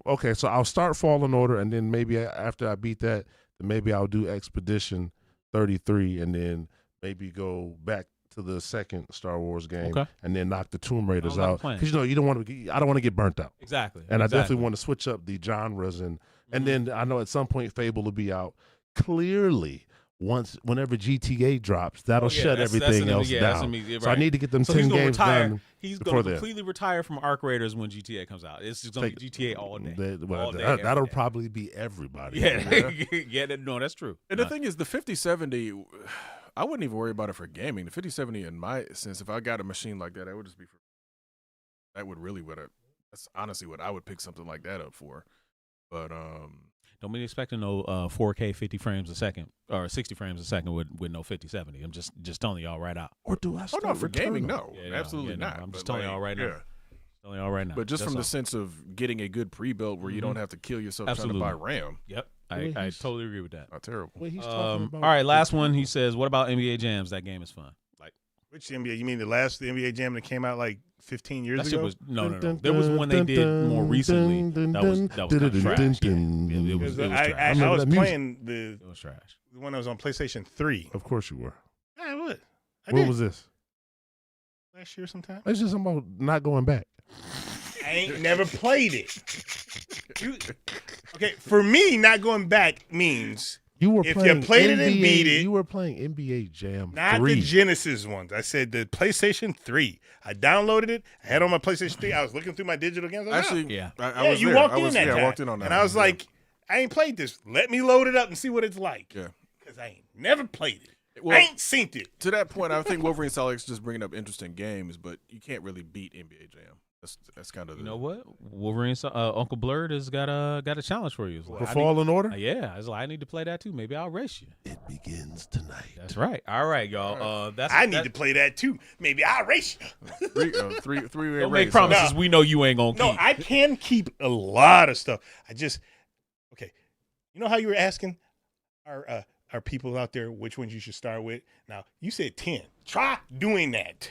okay. So I'll start Fall in Order, and then maybe after I beat that, then maybe I'll do Expedition 33, and then maybe go back to the second Star Wars game, Okay. and then knock the Tomb Raiders Sounds like a out plan. because you don't want to. I don't want to get burnt out. Exactly. And I exactly. definitely want to switch up the genres, and Mhm. then I know at some point Fable will be out. Clearly, whenever GTA drops, that'll Oh, yeah, shut that's everything an- else yeah, that's down. immediate, So I right. need to get them So 10 he's gonna games retire. done. He's before going to then. completely retire from Arc Raiders when GTA comes out. It's just going to be GTA all day. All day, every That'll day. probably be everybody. Yeah, no, that's true. And the thing is, the 5070, I wouldn't even worry about it for gaming. The 5070, in my sense, if I got a machine like that, I would just be. That would really that's honestly what I would pick something like that up for. But Don't be expecting no 4K 50 frames a second or 60 frames a second with no 5070. I'm just telling y'all right out. Or do I? oh Start no, for Return gaming, them? no, Yeah, no, absolutely yeah, no, not. I'm just But, telling y'all right now. yeah. Telling y'all right now. But just That's from all. the sense of getting a good pre-built where you don't have to kill yourself Absolutely. trying to buy RAM. Yep, Wait, I he's- totally agree with that. Not terrible. Wait, he's talking All about right, last one. He says, "What about NBA Jams? That game is fun." Like Which NBA? You mean the last NBA Jam that came out like 15 years that shit ago? was no. There was one they did more recently. That was kind of trash. Yeah, it was Because trash. I remember was that music. playing the It was trash. one that was on PlayStation 3. Of course you were. Yeah, I would. I What did. was this? Last year sometime. It's just about not going back. I ain't never played it. Okay, for me, not going back means You were If you playing played it NBA, and beat it- You were playing NBA Jam not 3. the Genesis ones. I said the PlayStation 3. I downloaded it. I had it on my PlayStation 3. I was looking through my digital games. I was like, Actually, Yeah. I yeah, was you there. walked I was, in that yeah, time. I walked in on that. And I was one, yeah. like, I ain't played this. Let me load it up and see what it's like. Yeah. Because I ain't never played it. Well, I ain't seen it. to that point, I think Wolverine Solid's just bringing up interesting games, but you can't really beat NBA Jam. That's kind of You know what? Wolverine, Uncle Blurred has got a challenge for you. It's For like, Fall in Order? yeah, it's like I need to play that too. Maybe I'll race you. It begins tonight. That's right. All right, y'all. That's I need to play that too. Maybe I'll race you. three-way Don't make race. promises. No. We know you ain't gonna No, keep. I can keep a lot of stuff. Okay. You know how you were asking our people out there which ones you should start with? Now, you said 10. Try doing that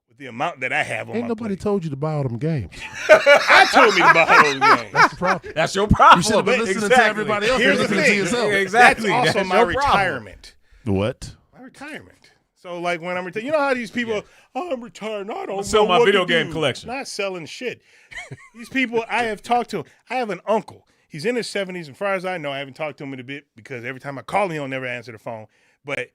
with the amount that I have on Ain't my nobody plate. told you to buy all them games. I told me to buy those games. That's the problem. That's your problem. You should have been But listening to exactly. everybody else. Here's and the listening to thing. yourself. Exactly. That's also That's my your problem. retirement. What? My retirement. So, like, when I'm retired, you know how these people, oh, I'm retired. I don't sell know my what video to game do. collection. Not selling shit. These people, I have talked to. I have an uncle. He's in his 70s, and far as I know, I haven't talked to him in a bit because every time I call him, he'll never answer the phone. But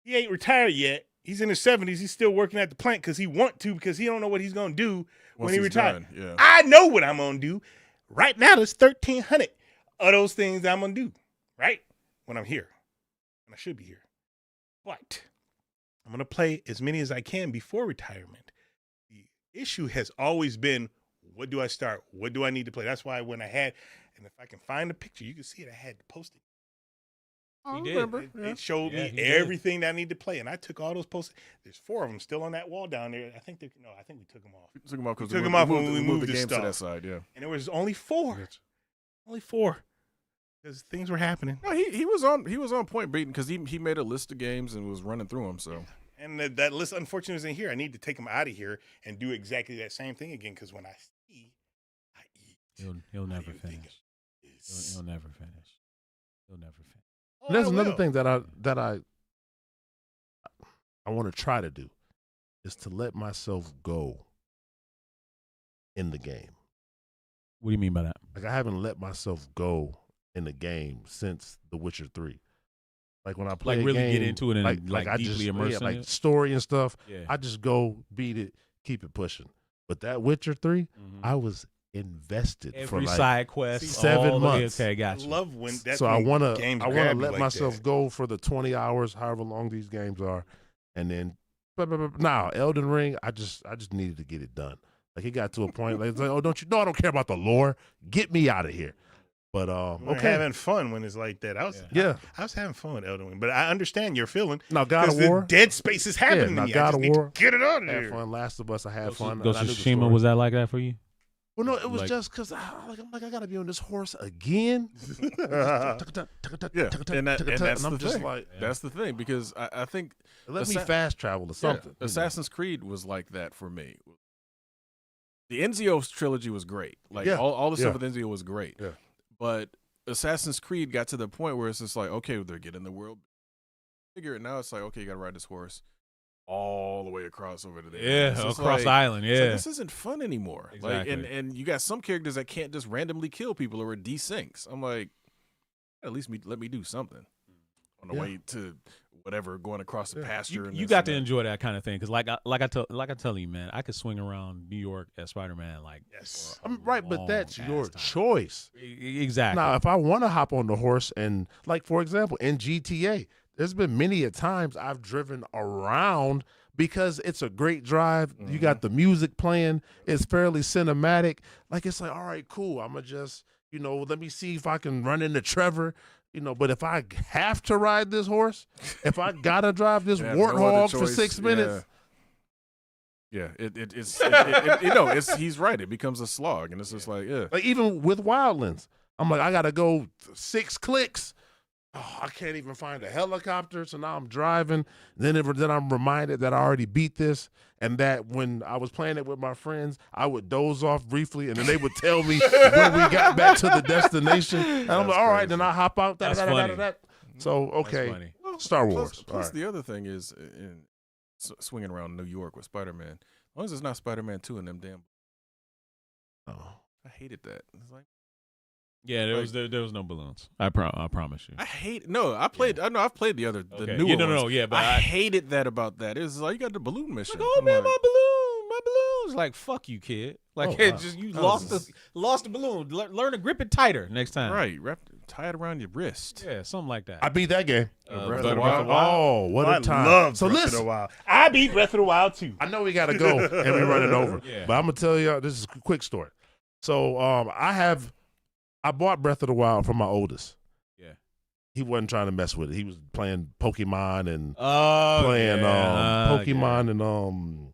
he ain't retired yet. He's in his 70s. He's still working at the plant because he want to because he don't know what he's going to do when Once he he's retires. done, yeah. I know what I'm going to do. Right now, there's 1,300 of those things I'm going to do, right? When I'm here. And I should be here. But I'm going to play as many as I can before retirement. The issue has always been, what do I start? What do I need to play? That's why when I had, and if I can find a picture, you can see it, I had to post it. I He did. remember. It showed Yeah, me he did. everything that I need to play. And I took all those posts. There's 4 of them still on that wall down there. I think we took them off. Took him off because Took him off when we moved moved the the games to stuff. that side. Yeah. And there was only 4. Only 4. Because things were happening. No, he was on point beating because he made a list of games and was running through them. So And that list, unfortunately, isn't here. I need to take them out of here and do exactly that same thing again. Because when I see, I eat. He'll never Everything finish. is- He'll never finish. He'll never finish. Oh, There's I another will. thing that I I want to try to do is to let myself go in the game. What do you mean by that? Like I haven't let myself go in the game since The Witcher 3. Like when I play Like really a game, get into it and like I deeply just, immerse in like it? story and stuff. Yeah. I just go beat it, keep it pushing. But that Witcher 3, I was invested for every like side quest, 7 all months. Okay, I got you. love when that's So I when want to games let grab you like myself that. go for the 20 hours, however long these games are, and then now Elden Ring, I just needed to get it done. Like it got to a point like, it's like, oh, don't you know I don't care about the lore. Get me out of here. But We're okay. having fun when it's like that. I was having fun with Elden Ring, but I understand your feeling. Now God of the War, dead space is happening. now to me. God I just of need War, to get it out of I had here. fun. Last of Us, I had fun. Ghost and of I knew the Tsushima, story. was that like that for you? Well, no, it was like- just because I'm like I gotta be on this horse again. Yeah, and that's I'm the just thing. like, That's the thing, because I think let me Assa- fast travel to something. you know. Assassin's Creed was like that for me. The Ezio trilogy was great. Like Yeah, all the stuff yeah. with Ezio was great. Yeah. But Assassin's Creed got to the point where it's just like, okay, they're getting the world bigger. Now it's like, okay, you got to ride this horse all the way across over to there. Yeah, It's just across like- the island. it's like, Yeah, this isn't fun anymore. Like, Exactly. and you got some characters that can't just randomly kill people or desyncs. I'm like, at least let me do something on the Yeah. way to whatever, going across the pasture. and you this got and to that. enjoy that kind of thing because, like I tell you, man, I could swing around New York as Spider-Man. Like, Yes. I'm right, but that's long your ass time. choice. Exactly. Now, if I want to hop on the horse and, like, for example, in GTA, there's been many a times I've driven around because it's a great drive. You got the music playing. It's fairly cinematic. Like, it's like, all right, cool. I'm going to just, let me see if I can run into Trevor. But if I have to ride this horse, if I got to drive this They have no other warthog for choice. 6 minutes. Yeah, he's right. It becomes a slog, and it's just like, yeah. Like, even with Wildlands, I'm like, I got to go 6 clicks. Oh, I can't even find a helicopter, so now I'm driving. Then I'm reminded that I already beat this, and that when I was playing it with my friends, I would doze off briefly, and then they would tell me when we got back to the destination. And I'm like, all right, then I hop out. That's funny. So, okay, funny. Star Wars. Plus All right. the other thing is, in swinging around New York with Spider-Man, as long as it's not Spider-Man 2 and them damn. Oh. I hated that. It's like, Yeah, there was no balloons. I promise you. I hate. No, I played. I know I've played the Okay. newer Yeah, no, ones. no, yeah, but I I- hated that about that. It's like you got the balloon mission. Like, oh I'm man, like, my balloons! Like, fuck you, kid. Like, Oh, wow. just you That lost was- the balloon. Learn to grip it tighter next time. right, tie it around your wrist. Yeah, something like that. I beat that game. Breath but- of the Wild. Oh, what I a time. love So Breath of listen, the Wild. I beat Breath of the Wild too. I know we got to go, and we're running over. Yeah. But I'm going to tell you, this is a quick story. So I bought Breath of the Wild from my oldest. Yeah. He wasn't trying to mess with it. He was playing Pokemon and Playing Pokemon and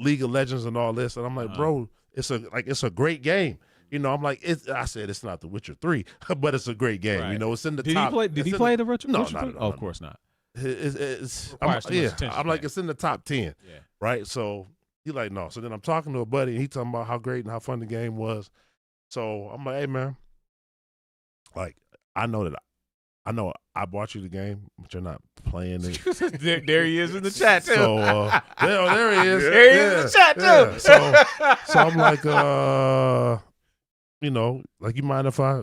League of Legends and all this. And I'm like, bro, it's a great game. I'm like, I said it's not The Witcher 3, but it's a great game. Right. It's in the Did top. he play? Did it's he in play the, the Witcher? No, Witcher no, 3? no, Oh, of no. course not. Requires too much yeah. attention, I'm like, man. it's in the top 10. Yeah. Right? So he like, no. So then I'm talking to a buddy, and he talking about how great and how fun the game was. So I'm like, hey, man, like, I know I bought you the game, but you're not playing it. there he is in the chat too. So there he is. There he is in the chat, too. Yeah. So I'm like, like, you mind if I,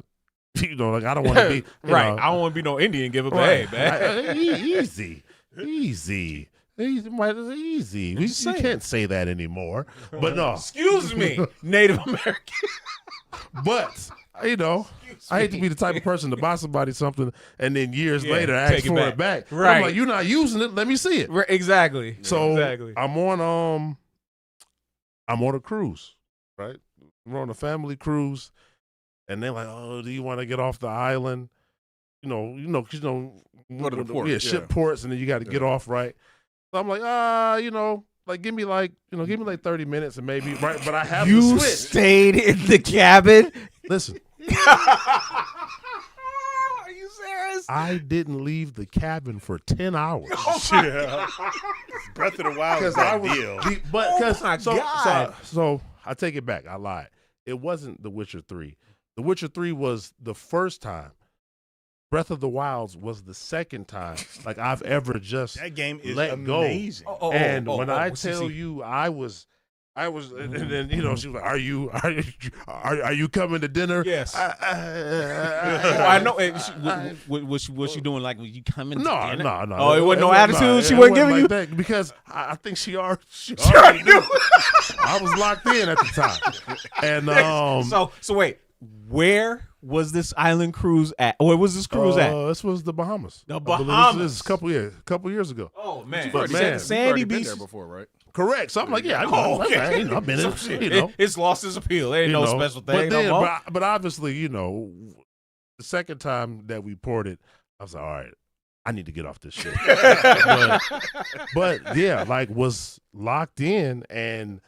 like, I don't want to be right. know, I don't want to be no Indian giver, but right. hey, man. Easy. Easy. You saying. can't say that anymore. But no. Excuse me, Native American. But I hate to be the type of person to buy somebody something and then years Yeah, later ask take it for back. it back. Right. I'm like, you're not using it. Let me see it. Exactly. So exactly. I'm on a cruise, right? We're on a family cruise, and they're like, "Oh, do you want to get off the island?" Go to the port, ship yeah. ports, and then you got to get off, right? So I'm like, like give me 30 minutes and maybe right, but I have You to switch. stayed in the cabin. Listen, Are you serious? I didn't leave the cabin for 10 hours. Yeah. Breath of the Wild is that deal. my God. So I take it back. I lied. It wasn't The Witcher 3. The Witcher 3 was the first time Breath of the Wilds was the second time like I've ever just That game is let amazing. go. And when I tell you, I was, and then she was like, "Are you coming to dinner?" Yes. I know. Was she doing? Like, was you coming? No. Oh, it wasn't no attitude she wasn't giving you that because I think she already knew. I was locked in at the time, and So wait, where was this island cruise at? Where was this cruise at? This was the Bahamas. The I believe Bahamas. This is a couple years ago. Oh man, But man, Sandy been Beach there before, right? Correct. So I'm like, yeah, I know. okay. I've been in. It's lost its appeal. There ain't no special thing. But then, no more. but obviously, the second time that we poured it, I was like, all right, I need to get off this shit. but yeah, like was locked in, and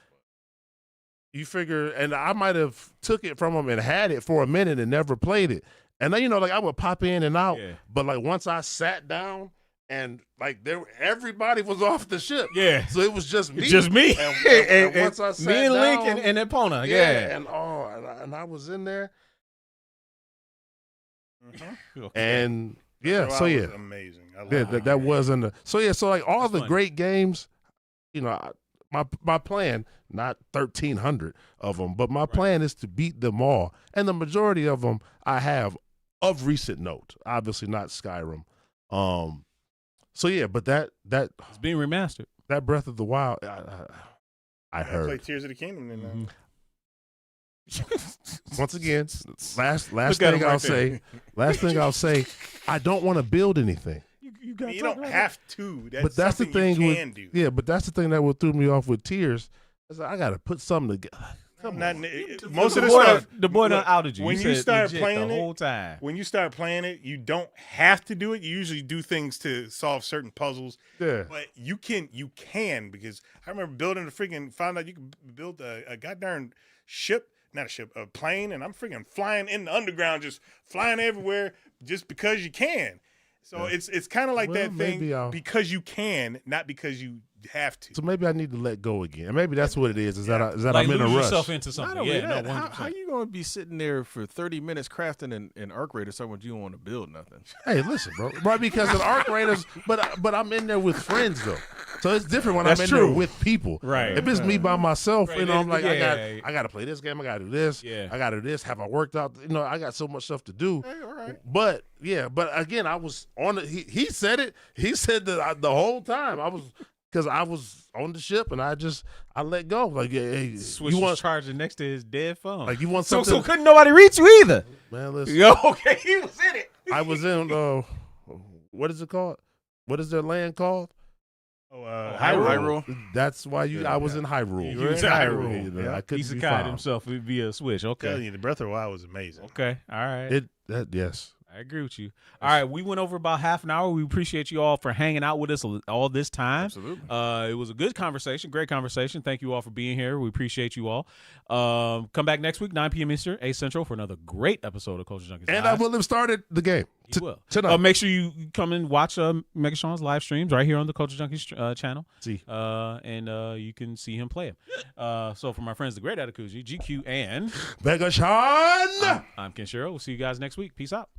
you figure, and I might have took it from him and had it for a minute and never played it. And then, like I would pop in and out, but like once I sat down and like everybody was off the ship. Yeah. So it was just me. Just me. And once I sat me and down, Link and Epona. Yeah. And I was in there. And yeah, so yeah. Amazing. That wasn't so like all the funny. great games, my plan, not 1,300 of them, but my plan is to beat them all. And the majority of them I have of recent note, obviously not Skyrim. So yeah, but that it's being remastered. That Breath of the Wild, I Play heard. Tears of the Kingdom. Then, Once again, last thing I'll say, I don't want to build anything. You don't have to. But that's the thing. You can do. Yeah, but that's the thing that what threw me off with Tears. Is I got to put something together. Most of the stuff, the boy done outed you. When He you said start legit playing the it, whole time. when you start playing it, you don't have to do it. You usually do things to solve certain puzzles. Yeah. But you can because I remember building found out you could build a goddamn ship, not a ship, a plane, and I'm freaking flying in the underground, just flying everywhere just because you can. So it's kind of like that thing because you can, not because you have to. So maybe I need to let go again. Maybe that's what it is. Is that like I'm in a lose rush? yourself into something. Not only Yeah, that, no, how you going to be sitting there for 30 minutes crafting an arc raider somewhere you don't want to build nothing? Hey, listen, bro. Right, because an arc raiders, but I'm in there with friends though. So it's different when I'm in there with people. Right. If it's me by myself, I'm like, yeah. I got to play this game. I got to do this. Yeah. I got to do this. Have I worked out? I got so much stuff to do. Hey, all right. But again, I was on it. He said it. He said that the whole time because I was on the ship and I let go. Like, hey, Switch was charging next to his dead phone. Like you want so something? couldn't nobody reach you either. Man, listen. Yo, okay, he was in it. I was in. What is it called? What is their land called? Hyrule. That's why I was in Hyrule. You was in Hyrule. I couldn't He be Sakai'd found. himself via a switch. I'm telling Okay. you, the Breath of the Wild was amazing. Okay. All right. Yes. I agree with you. All right, we went over about half an hour. We appreciate you all for hanging out with us all this time. Absolutely. It was a good conversation, great conversation. Thank you all for being here. We appreciate you all. Come back next week, 9 p.m. Eastern, 8 Central, for another great episode of Culture Junkies And Live. I will have started the game. You will. Tonight. Make sure you come and watch Megatron's live streams right here on the Culture Junkies channel. See. And you can see him play it. So for my friends, the great Atakuji, GQ, and Megatron! I'm Ken Shiro. We'll see you guys next week. Peace out.